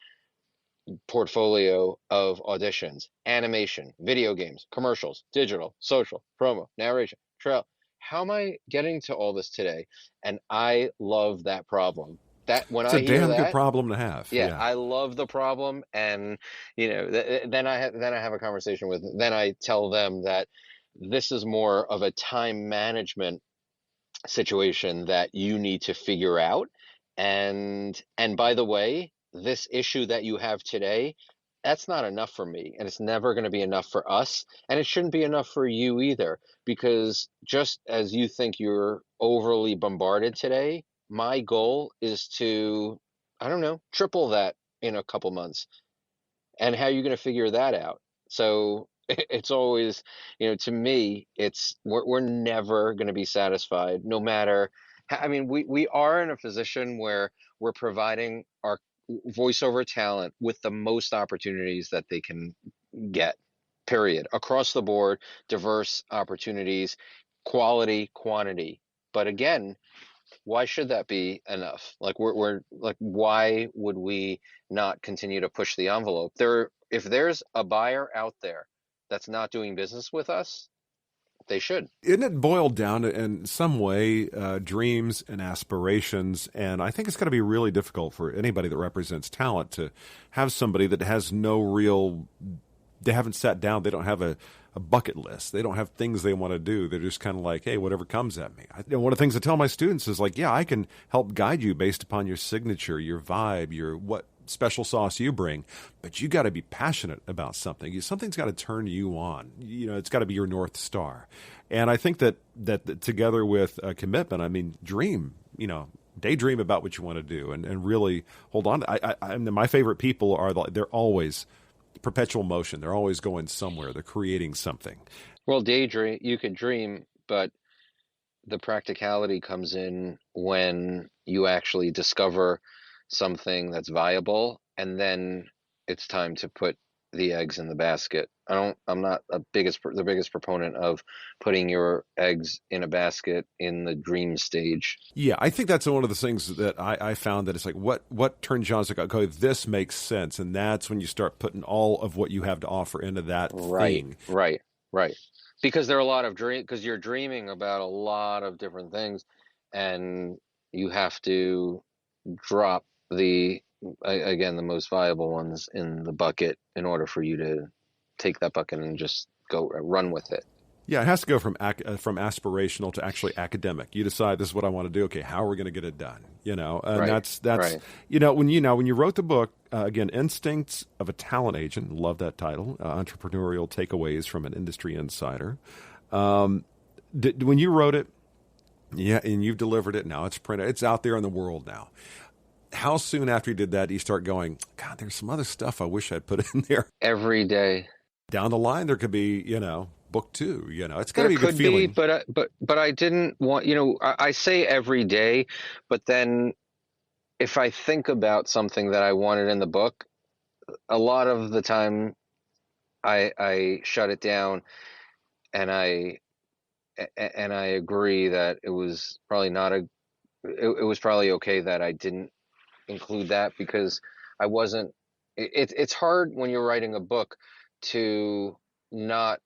portfolio of auditions: animation, video games, commercials, digital, social, promo, narration, trail. How am I getting to all this today? And I love that problem. That when It's I a hear damn good that, problem to have. yeah, Yeah. I love the problem. And then I have a conversation with. Then I tell them that this is more of a time management situation that you need to figure out. And by the way, this issue that you have today, that's not enough for me, and it's never going to be enough for us, and it shouldn't be enough for you either, because just as you think you're overly bombarded today, my goal is to, I don't know, triple that in a couple months. And how are you going to figure that out? So it's always, to me, we're never going to be satisfied, no matter I mean, we are in a position where we're providing our voiceover talent with the most opportunities that they can get, period, across the board, diverse opportunities, quality, quantity. But again, why should that be enough? Like we're like, why would we not continue to push the envelope? If there's a buyer out there that's not doing business with us, they should. Isn't it boiled down to, in some way, dreams and aspirations? And I think it's going to be really difficult for anybody that represents talent to have somebody that has no real, they haven't sat down, they don't have a bucket list. They don't have things they want to do. They're just kind of like, hey, whatever comes at me. One of the things I tell my students is like, yeah, I can help guide you based upon your signature, your vibe, your what special sauce you bring, but you got to be passionate about something. Something's got to turn you on. It's got to be your North Star. And I think that together with commitment, I mean, dream, daydream about what you want to do and really hold on. My favorite people are, they're always perpetual motion. They're always going somewhere. They're creating something. Well, daydream, you could dream, but the practicality comes in when you actually discover something that's viable, and then it's time to put the eggs in the basket. I'm not the biggest proponent of putting your eggs in a basket in the dream stage. Yeah, I think that's one of the things that I found, that it's like, what turns you on? It's like, okay, this makes sense. And that's when you start putting all of what you have to offer into that thing. Right. Because there are a lot of because you're dreaming about a lot of different things, and you have to drop the most viable ones in the bucket in order for you to take that bucket and just go run with it. Yeah, it has to go from aspirational to actually academic. You decide, this is what I want to do. Okay, how are we going to get it done? And right. that's right. When you wrote the book, again, Instincts of a Talent Agent. Love that title. Entrepreneurial Takeaways from an Industry Insider. When you wrote it, yeah, and you've delivered it. Now it's printed. It's out there in the world now. How soon after you did that do you start going, God, there's some other stuff I wish I'd put in there? Every day. Down the line, there could be, book two. It's got to be a good feeling. But I didn't want, I say every day, but then if I think about something that I wanted in the book, a lot of the time I shut it down, and I agree that it was probably it was probably okay that I didn't include that, because I wasn't, it's hard when you're writing a book to not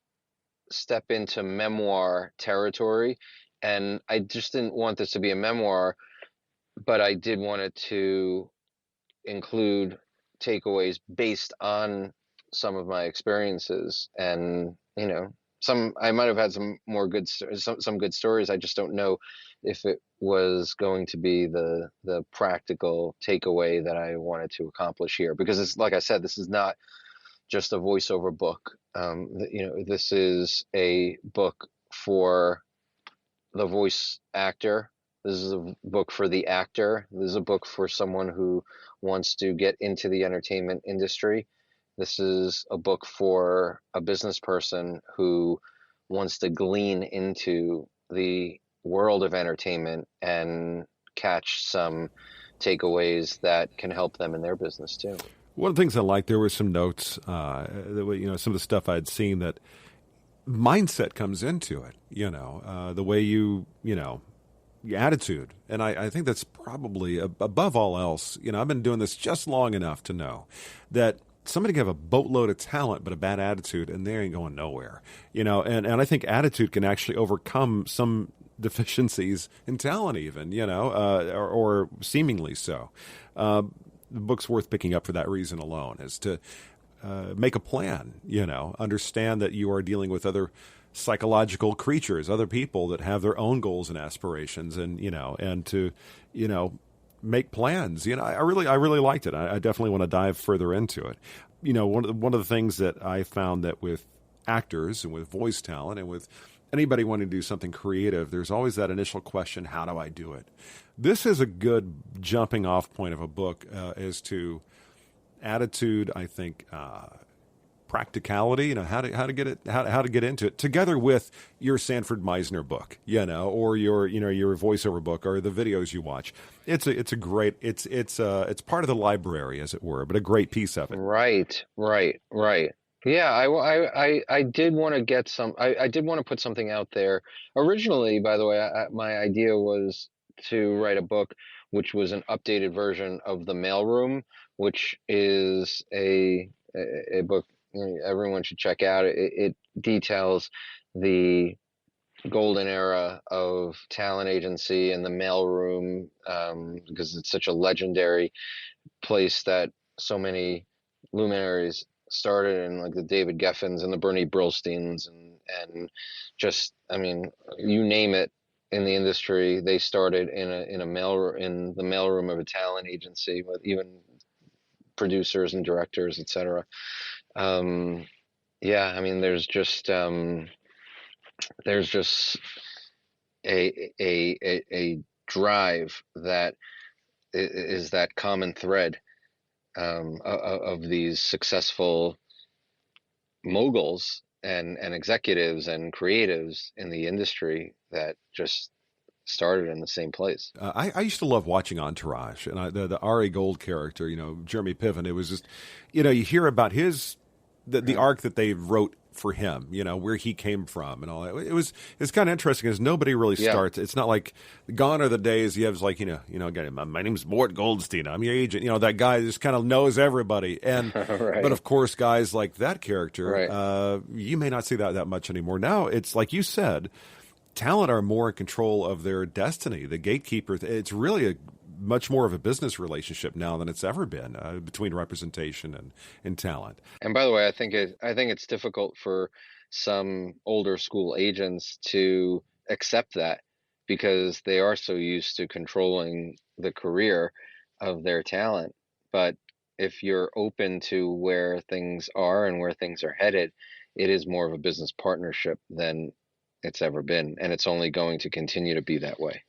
step into memoir territory, and I just didn't want this to be a memoir, but I did want it to include takeaways based on some of my experiences, and I might have had some more some good stories. I just don't know if it was going to be the practical takeaway that I wanted to accomplish here, because it's like I said, this is not just a voiceover book. This is a book for the voice actor. This is a book for the actor. This is a book for someone who wants to get into the entertainment industry. This is a book for a business person who wants to glean into the world of entertainment and catch some takeaways that can help them in their business too. One of the things I liked, there were some notes, some of the stuff I'd seen, that mindset comes into it, the way your attitude. And I think that's probably, above all else, I've been doing this just long enough to know that somebody can have a boatload of talent but a bad attitude, and they ain't going nowhere. And I think attitude can actually overcome some deficiencies in talent even, or seemingly so. The book's worth picking up for that reason alone, is to make a plan, understand that you are dealing with other psychological creatures, other people that have their own goals and aspirations, and to make plans. I really liked it. I definitely want to dive further into it. One of the things that I found, that with actors and with voice talent and with anybody wanting to do something creative, there's always that initial question, how do I do it? This is a good jumping off point of a book as to attitude. I think practicality, how to get it, how to get into it, together with your Sanford Meisner book, or your voiceover book, or the videos you watch. It's a great, it's part of the library, as it were, but a great piece of it. Right. Yeah, I did want to get I did want to put something out there. Originally, by the way, my idea was to write a book which was an updated version of The Mailroom, which is a book everyone should check out. It details the golden era of talent agency and the mailroom, because it's such a legendary place that so many luminaries started in, like the David Geffens and the Bernie Brillsteins and just, I mean, you name it in the industry, they started in the mailroom of a talent agency, with even producers and directors, etc. Yeah, I mean, there's just a drive that is that common thread of these successful moguls and executives and creatives in the industry that just started in the same place. I used to love watching Entourage, and the Ari Gold character, Jeremy Piven. It was just, you hear about the arc that they wrote for him, where he came from and all that. It's kind of interesting because nobody really starts. It's not like gone are the days you have like, my name's Mort Goldstein, I'm your agent. That guy just kind of knows everybody. And, right. But of course, guys like that character, right. You may not see that much anymore. Now it's like you said, talent are more in control of their destiny. The gatekeeper, it's really much more of a business relationship now than it's ever been between representation and talent. And by the way, I think it's difficult for some older school agents to accept that because they are so used to controlling the career of their talent. But if you're open to where things are and where things are headed, it is more of a business partnership than it's ever been, and it's only going to continue to be that way.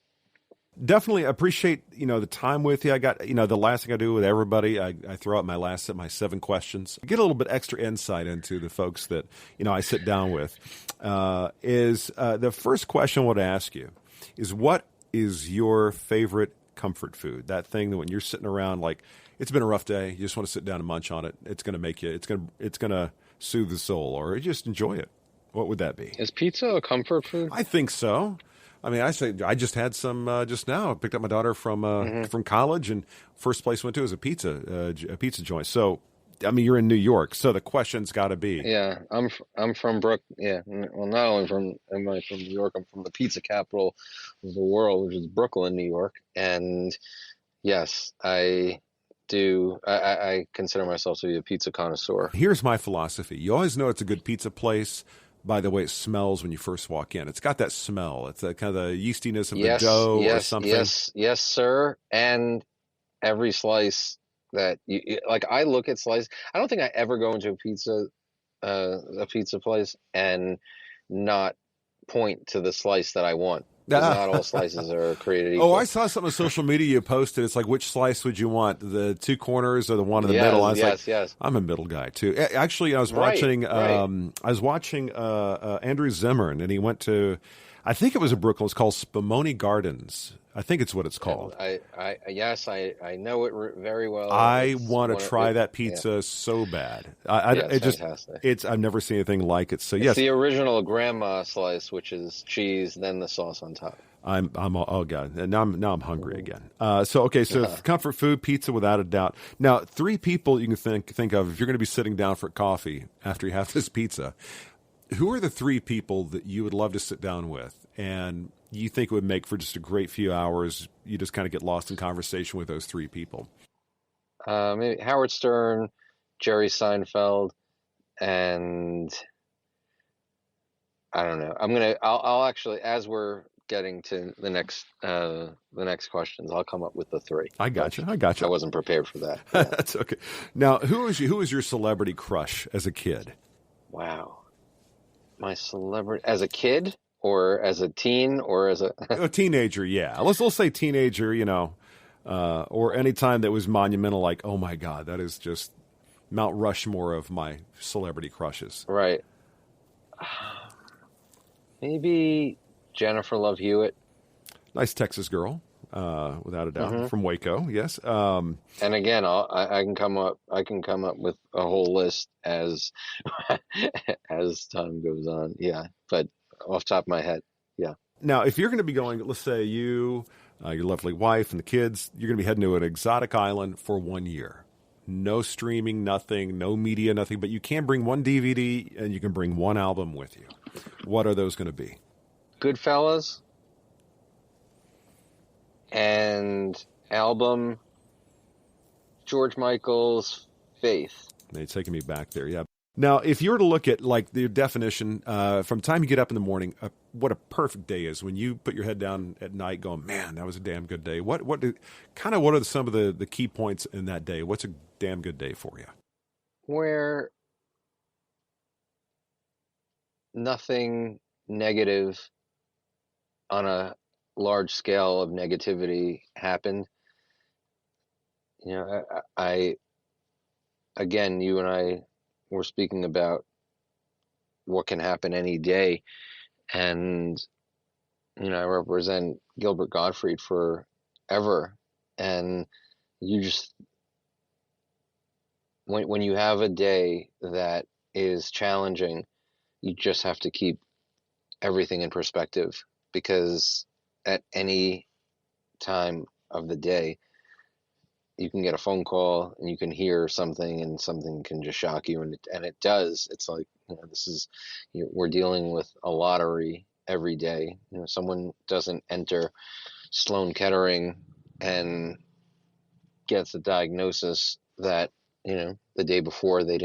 Definitely appreciate, the time with you. I got, the last thing I do with everybody, I throw out my 7 questions. Get a little bit extra insight into the folks that, I sit down with. The first question I want to ask you is, what is your favorite comfort food? That thing that when you're sitting around, like, it's been a rough day, you just want to sit down and munch on it. It's going to make you, it's going to soothe the soul, or just enjoy it. What would that be? Is pizza a comfort food? I think so. I mean, I just had some just now. I picked up my daughter from college, and first place I went to was a pizza joint. So, I mean, you're in New York, so the question's got to be. Yeah, I'm from Yeah, well, not only am I from New York, I'm from the pizza capital of the world, which is Brooklyn, New York. And yes, I do. I consider myself to be a pizza connoisseur. Here's my philosophy: you always know it's a good pizza place by the way it smells when you first walk in. It's got that smell. It's a kind of the yeastiness of the dough or something. Yes, sir. And every slice that like, I look at slice. I don't think I ever go into a pizza place and not point to the slice that I want. Not all slices are created equal. Oh, I saw something on social media you posted. It's like, which slice would you want? The 2 corners or the one in the middle? I was yes. I'm a middle guy too. Actually, I was watching Andrew Zimmern, and he went to, I think it was in Brooklyn. It's called Spumoni Gardens. I think it's what it's called. I know it very well. I want to try that pizza so bad. It's fantastic. I've never seen anything like it. So it's yes, the original grandma slice, which is cheese, then the sauce on top. Oh god, now I'm hungry again. So comfort food, pizza without a doubt. Now, 3 people you can think of if you're going to be sitting down for coffee after you have this pizza. Who are the 3 people that you would love to sit down with, and you think it would make for just a great few hours? You just kind of get lost in conversation with those 3 people. Maybe Howard Stern, Jerry Seinfeld, and I don't know. I'll actually, as we're getting to the next questions, I'll come up with the 3. I got you. I wasn't prepared for that. Yeah. That's okay. Now, who was your celebrity crush as a kid? Wow. My celebrity as a kid, or as a teen, or as a teenager? Yeah, let's say teenager. Or any time that was monumental, like, oh my God, that is just Mount Rushmore of my celebrity crushes. Right. Maybe Jennifer Love Hewitt. Nice Texas girl, without a doubt, from Waco. Yes. And again, I can come up. I can come up with a whole list as as time goes on. Yeah, but off the top of my head, yeah. Now, if you're going to be going, let's say you, your lovely wife, and the kids, you're going to be heading to an exotic island for 1 year. No streaming, nothing, no media, nothing. But you can bring one DVD and you can bring one album with you. What are those going to be? Goodfellas and album George Michael's Faith. It's taking me back there, yeah. Now, if you were to look at like the definition, from the time you get up in the morning, what a perfect day is when you put your head down at night going, man, that was a damn good day. What are some of the key points in that day? What's a damn good day for you? Where nothing negative on a large scale of negativity happened. You know, I again, you and I were speaking about what can happen any day, and you know, I represent Gilbert Gottfried forever, and you just when you have a day that is challenging, you just have to keep everything in perspective, because at any time of the day you can get a phone call and you can hear something and something can just shock you, and it does. It's like, you know, we're dealing with a lottery every day. You know, someone doesn't enter Sloan Kettering and gets a diagnosis that, you know, the day before they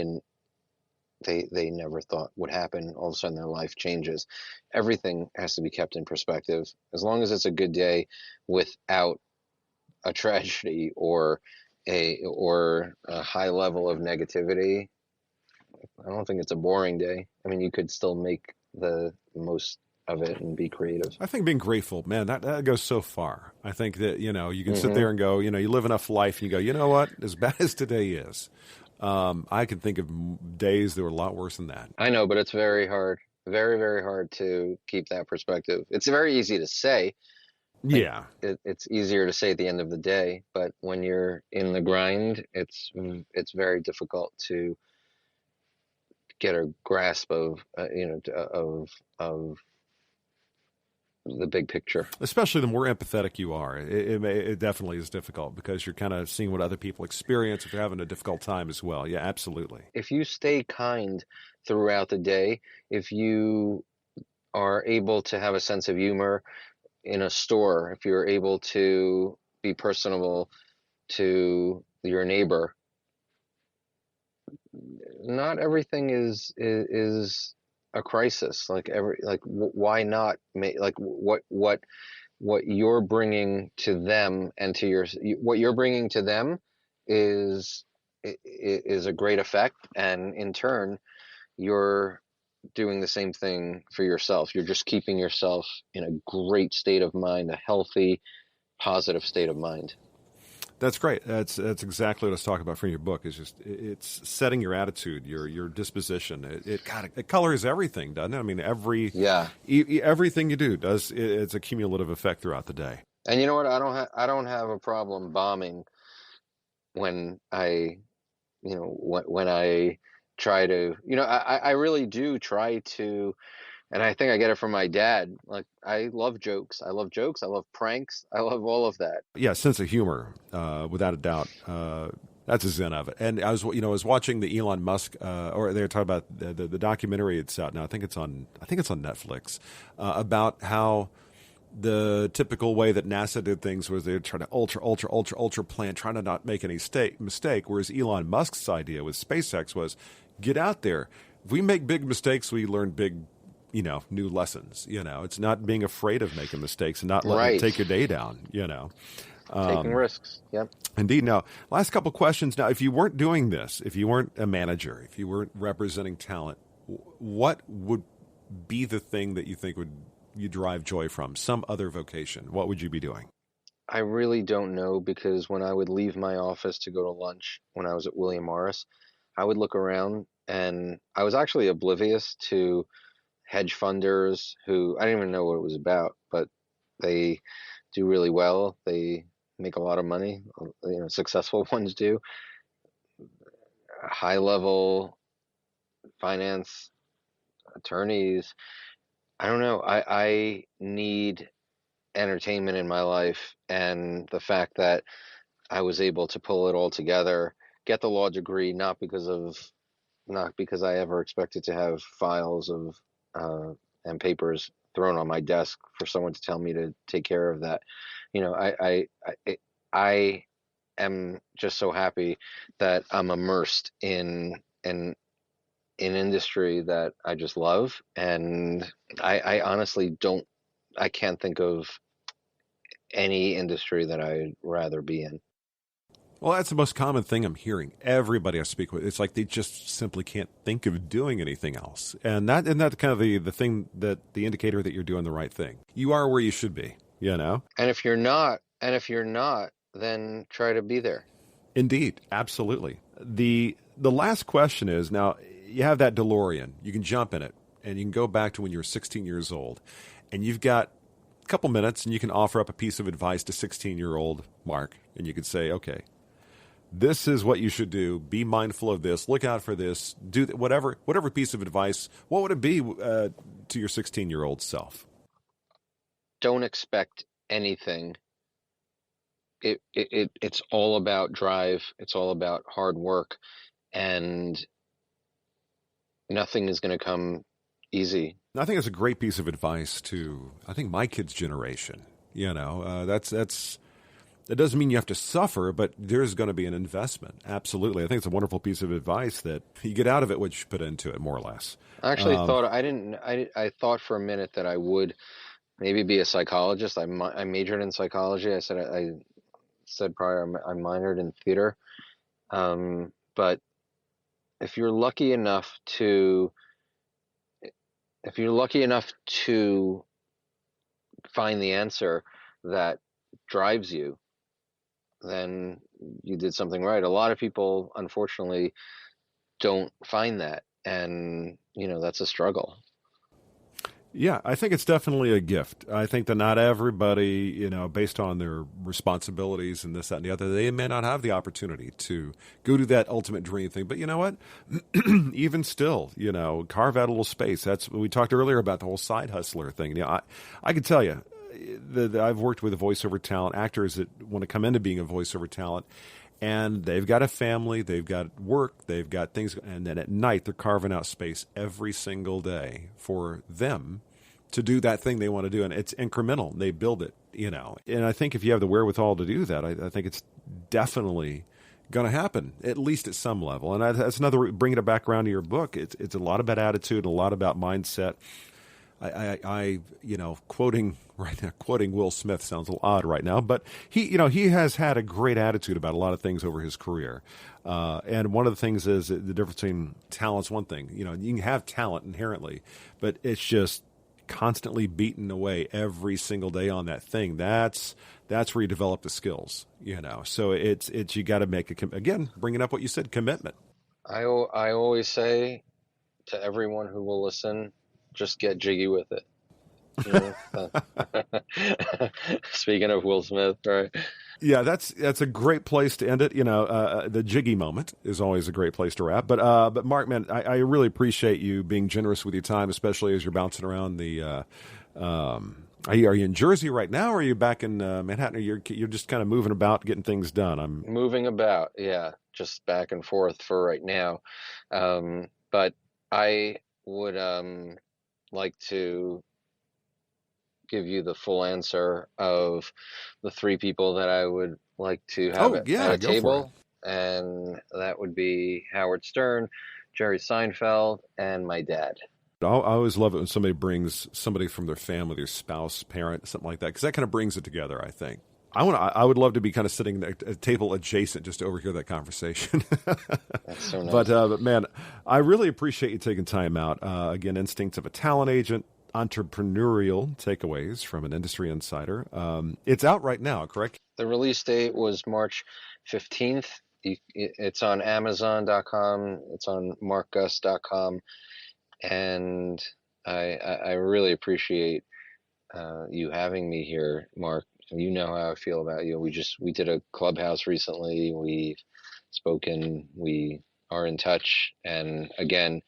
never thought would happen. All of a sudden their life changes. Everything has to be kept in perspective. As long as it's a good day without a tragedy or a high level of negativity, I don't think it's a boring day. I mean, you could still make the most of it and be creative. I think being grateful, man, that goes so far. I think that, you know, you can sit there and go, you know, you live enough life and you go, you know what, as bad as today is, I can think of days that were a lot worse than that. I know, but it's very hard, very, very hard to keep that perspective. It's very easy to say. Yeah. It's easier to say at the end of the day, but when you're in the grind, it's very difficult to get a grasp of, of the big picture. Especially the more empathetic you are, it definitely is difficult because you're kind of seeing what other people experience if you're having a difficult time as well. Yeah, absolutely. If you stay kind throughout the day, if you are able to have a sense of humor in a store, if you're able to be personable to your neighbor, not everything is a crisis. Why not make, like, what you're bringing to them and to what you're bringing to them is a great effect, and in turn you're doing the same thing for yourself. You're just keeping yourself in a great state of mind, a healthy, positive state of mind. That's great. That's exactly what I was talking about from your book. It's setting your attitude, your disposition. It colors everything, doesn't it? I mean, everything you do does. It's a cumulative effect throughout the day. And you know what? I don't have a problem bombing when I try to, I really do try to, and I think I get it from my dad. Like, I love jokes. I love pranks. I love all of that. Yeah, sense of humor, without a doubt. That's a zen of it. And I was watching the Elon Musk, or they were talking about the documentary. It's out now. I think it's on Netflix, about how the typical way that NASA did things was they're trying to ultra plan, trying to not make any mistake. Whereas Elon Musk's idea with SpaceX was, get out there. If we make big mistakes, we learn big, new lessons. It's not being afraid of making mistakes and not letting it take your day down. Taking risks. Yep. Indeed. Now, last couple questions. Now, if you weren't doing this, if you weren't a manager, if you weren't representing talent, what would be the thing that you think you derive joy from? Some other vocation? What would you be doing? I really don't know, because when I would leave my office to go to lunch when I was at William Morris, I would look around, and I was actually oblivious to hedge funders who I didn't even know what it was about, but they do really well. They make a lot of money. Successful ones do. High level finance attorneys. I don't know. I need entertainment in my life, and the fact that I was able to pull it all together, get the law degree, not because I ever expected to have files of and papers thrown on my desk for someone to tell me to take care of that. I am just so happy that I'm immersed in an industry that I just love, and I honestly I can't think of any industry that I'd rather be in. Well, that's the most common thing I'm hearing. Everybody I speak with, it's like they just simply can't think of doing anything else. And that's kind of the thing, that the indicator that you're doing the right thing. You are where you should be, you know? And if you're not, then try to be there. Indeed, absolutely. The last question is, now you have that DeLorean, you can jump in it, and you can go back to when you were 16 years old, and you've got a couple minutes, and you can offer up a piece of advice to 16-year-old Mark, and you could say, okay, this is what you should do. Be mindful of this. Look out for this. Do whatever piece of advice. What would it be to your 16-year-old self? Don't expect anything. It's all about drive. It's all about hard work, and nothing is going to come easy. I think it's a great piece of advice to, I think, my kids' generation. That doesn't mean you have to suffer, but there's going to be an investment. Absolutely. I think it's a wonderful piece of advice that you get out of it what you put into it, more or less. I actually I thought for a minute that I would maybe be a psychologist. I majored in psychology. I said prior I minored in theater. But if you're lucky enough to find the answer that drives you, then you did something right. A lot of people, unfortunately, don't find that, and that's a struggle. Yeah, I think it's definitely a gift. I think that not everybody, based on their responsibilities and this, that, and the other, they may not have the opportunity to go to that ultimate dream thing. But you know what? Even still, carve out a little space. That's we talked earlier about the whole side hustler thing. I can tell you, I've worked with voiceover talent, actors that want to come into being a voiceover talent, and they've got a family, they've got work, they've got things, and then at night they're carving out space every single day for them to do that thing they want to do, and it's incremental. They build it, And I think if you have the wherewithal to do that, I think it's definitely going to happen, at least at some level. And that's another, bringing it back around to your book, it's a lot about attitude, a lot about mindset. I quoting Will Smith sounds a little odd right now, but he has had a great attitude about a lot of things over his career. And one of the things is the difference between talent's one thing. You can have talent inherently, but it's just constantly beaten away every single day on that thing. That's where you develop the skills, So it's you got to make again, bringing up what you said, commitment. I always say to everyone who will listen, just get jiggy with it. Speaking of Will Smith, right? Yeah, that's a great place to end it. The jiggy moment is always a great place to wrap. But Mark, man, I really appreciate you being generous with your time, especially as you're bouncing around the. Are you in Jersey right now, or are you back in Manhattan? Or you're just kind of moving about, getting things done? I'm moving about, yeah, just back and forth for right now. But I would like to give you the full answer of the three people that I would like to have at a table, and that would be Howard Stern, Jerry Seinfeld, and my dad. I always love it when somebody brings somebody from their family, their spouse, parent, something like that, because that kind of brings it together, I think. I would love to be kind of sitting at a table adjacent just to overhear that conversation. That's so nice. But man, I really appreciate you taking time out. Again, Instincts of a Talent Agent, Entrepreneurial Takeaways from an Industry Insider. It's out right now, correct? The release date was March 15th, It's on Amazon.com. It's on MarcGuss.com, and I really appreciate you having me here, Mark. You know how I feel about you. We did a clubhouse recently. We've spoken. We are in touch, and again,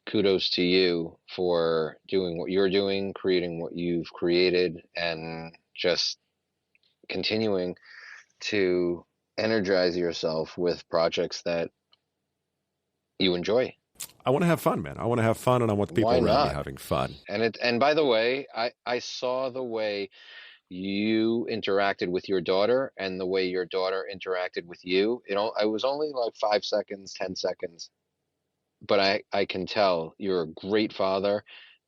kudos to you for doing what you're doing, creating what you've created, and just continuing to energize yourself with projects that you enjoy. I want to have fun, man. I want to have fun, and I want the people Why around me not? having fun. And by the way, I saw the way you interacted with your daughter and the way your daughter interacted with you. I was only like 5 seconds, 10 seconds, but I can tell you're a great father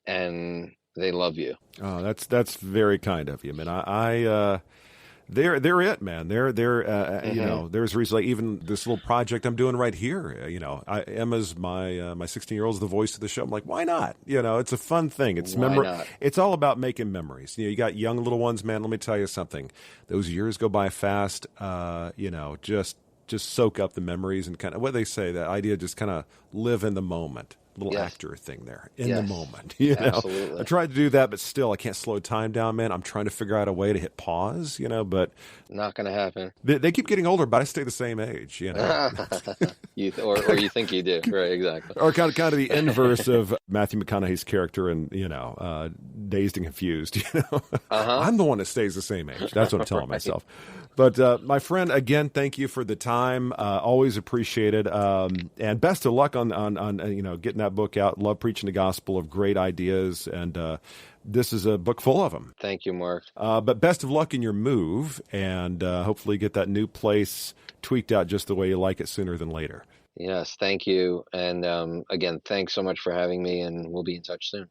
and they love you. Oh, that's very kind of you, man. They're it, man. They're you know, there's reasons, like even this little project I'm doing right here. You know, Emma's my 16-year-old's the voice of the show. I'm like, why not? You know, it's a fun thing. It's not? It's all about making memories. You know, you got young little ones, man. Let me tell you something. Those years go by fast. You know, just soak up the memories and kind of what they say. That idea, just kind of live in the moment. Little Yes. actor thing there in the moment. Absolutely. I tried to do that, but still I can't slow time down, man. I'm trying to figure out a way to hit pause, you know, but Not going to happen. they keep getting older, but I stay the same age, you know. or you think you do. Right, exactly. Or kind of the inverse of Matthew McConaughey's character in, you know, Dazed and Confused, you know. I'm the one that stays the same age. That's what I'm telling myself. But my friend, again, thank you for the time. Always appreciated. And best of luck on you know, getting that book out. Love preaching the gospel of great ideas. And this is a book full of them. Thank you, Mark. But best of luck in your move, and hopefully get that new place tweaked out just the way you like it sooner than later. Yes, thank you. And again, thanks so much for having me, and we'll be in touch soon.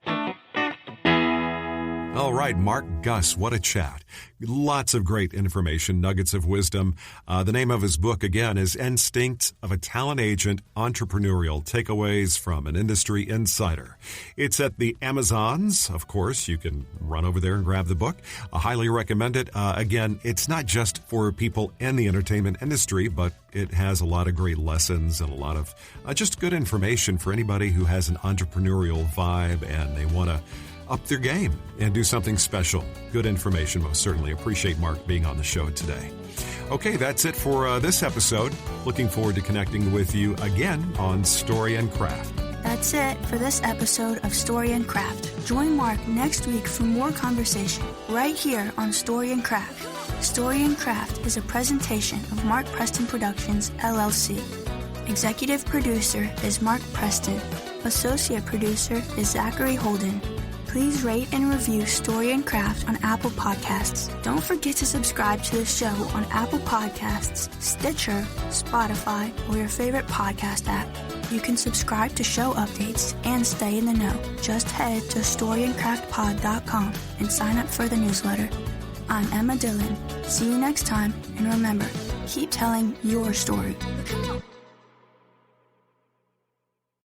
All right, Marc Guss, what a chat. Lots of great information, nuggets of wisdom. The name of his book, again, is Instincts of a Talent Agent, Entrepreneurial Takeaways from an Industry Insider. It's at the Amazons. Of course, you can run over there and grab the book. I highly recommend it. Again, it's not just for people in the entertainment industry, but it has a lot of great lessons and a lot of just good information for anybody who has an entrepreneurial vibe and they want to up their game and do something special. Good information, most certainly. Appreciate Mark being on the show today. Okay, that's it for this episode. Looking forward to connecting with you again on Story and Craft. That's it for this episode of Story and Craft. Join Mark next week for more conversation right here on Story and Craft. Story and Craft is a presentation of Mark Preston Productions, LLC. Executive producer is Mark Preston. Associate producer is Zachary Holden. Please rate and review Story and Craft on Apple Podcasts. Don't forget to subscribe to the show on Apple Podcasts, Stitcher, Spotify, or your favorite podcast app. You can subscribe to show updates and stay in the know. Just head to storyandcraftpod.com and sign up for the newsletter. I'm Emma Dillon. See you next time, and remember, keep telling your story.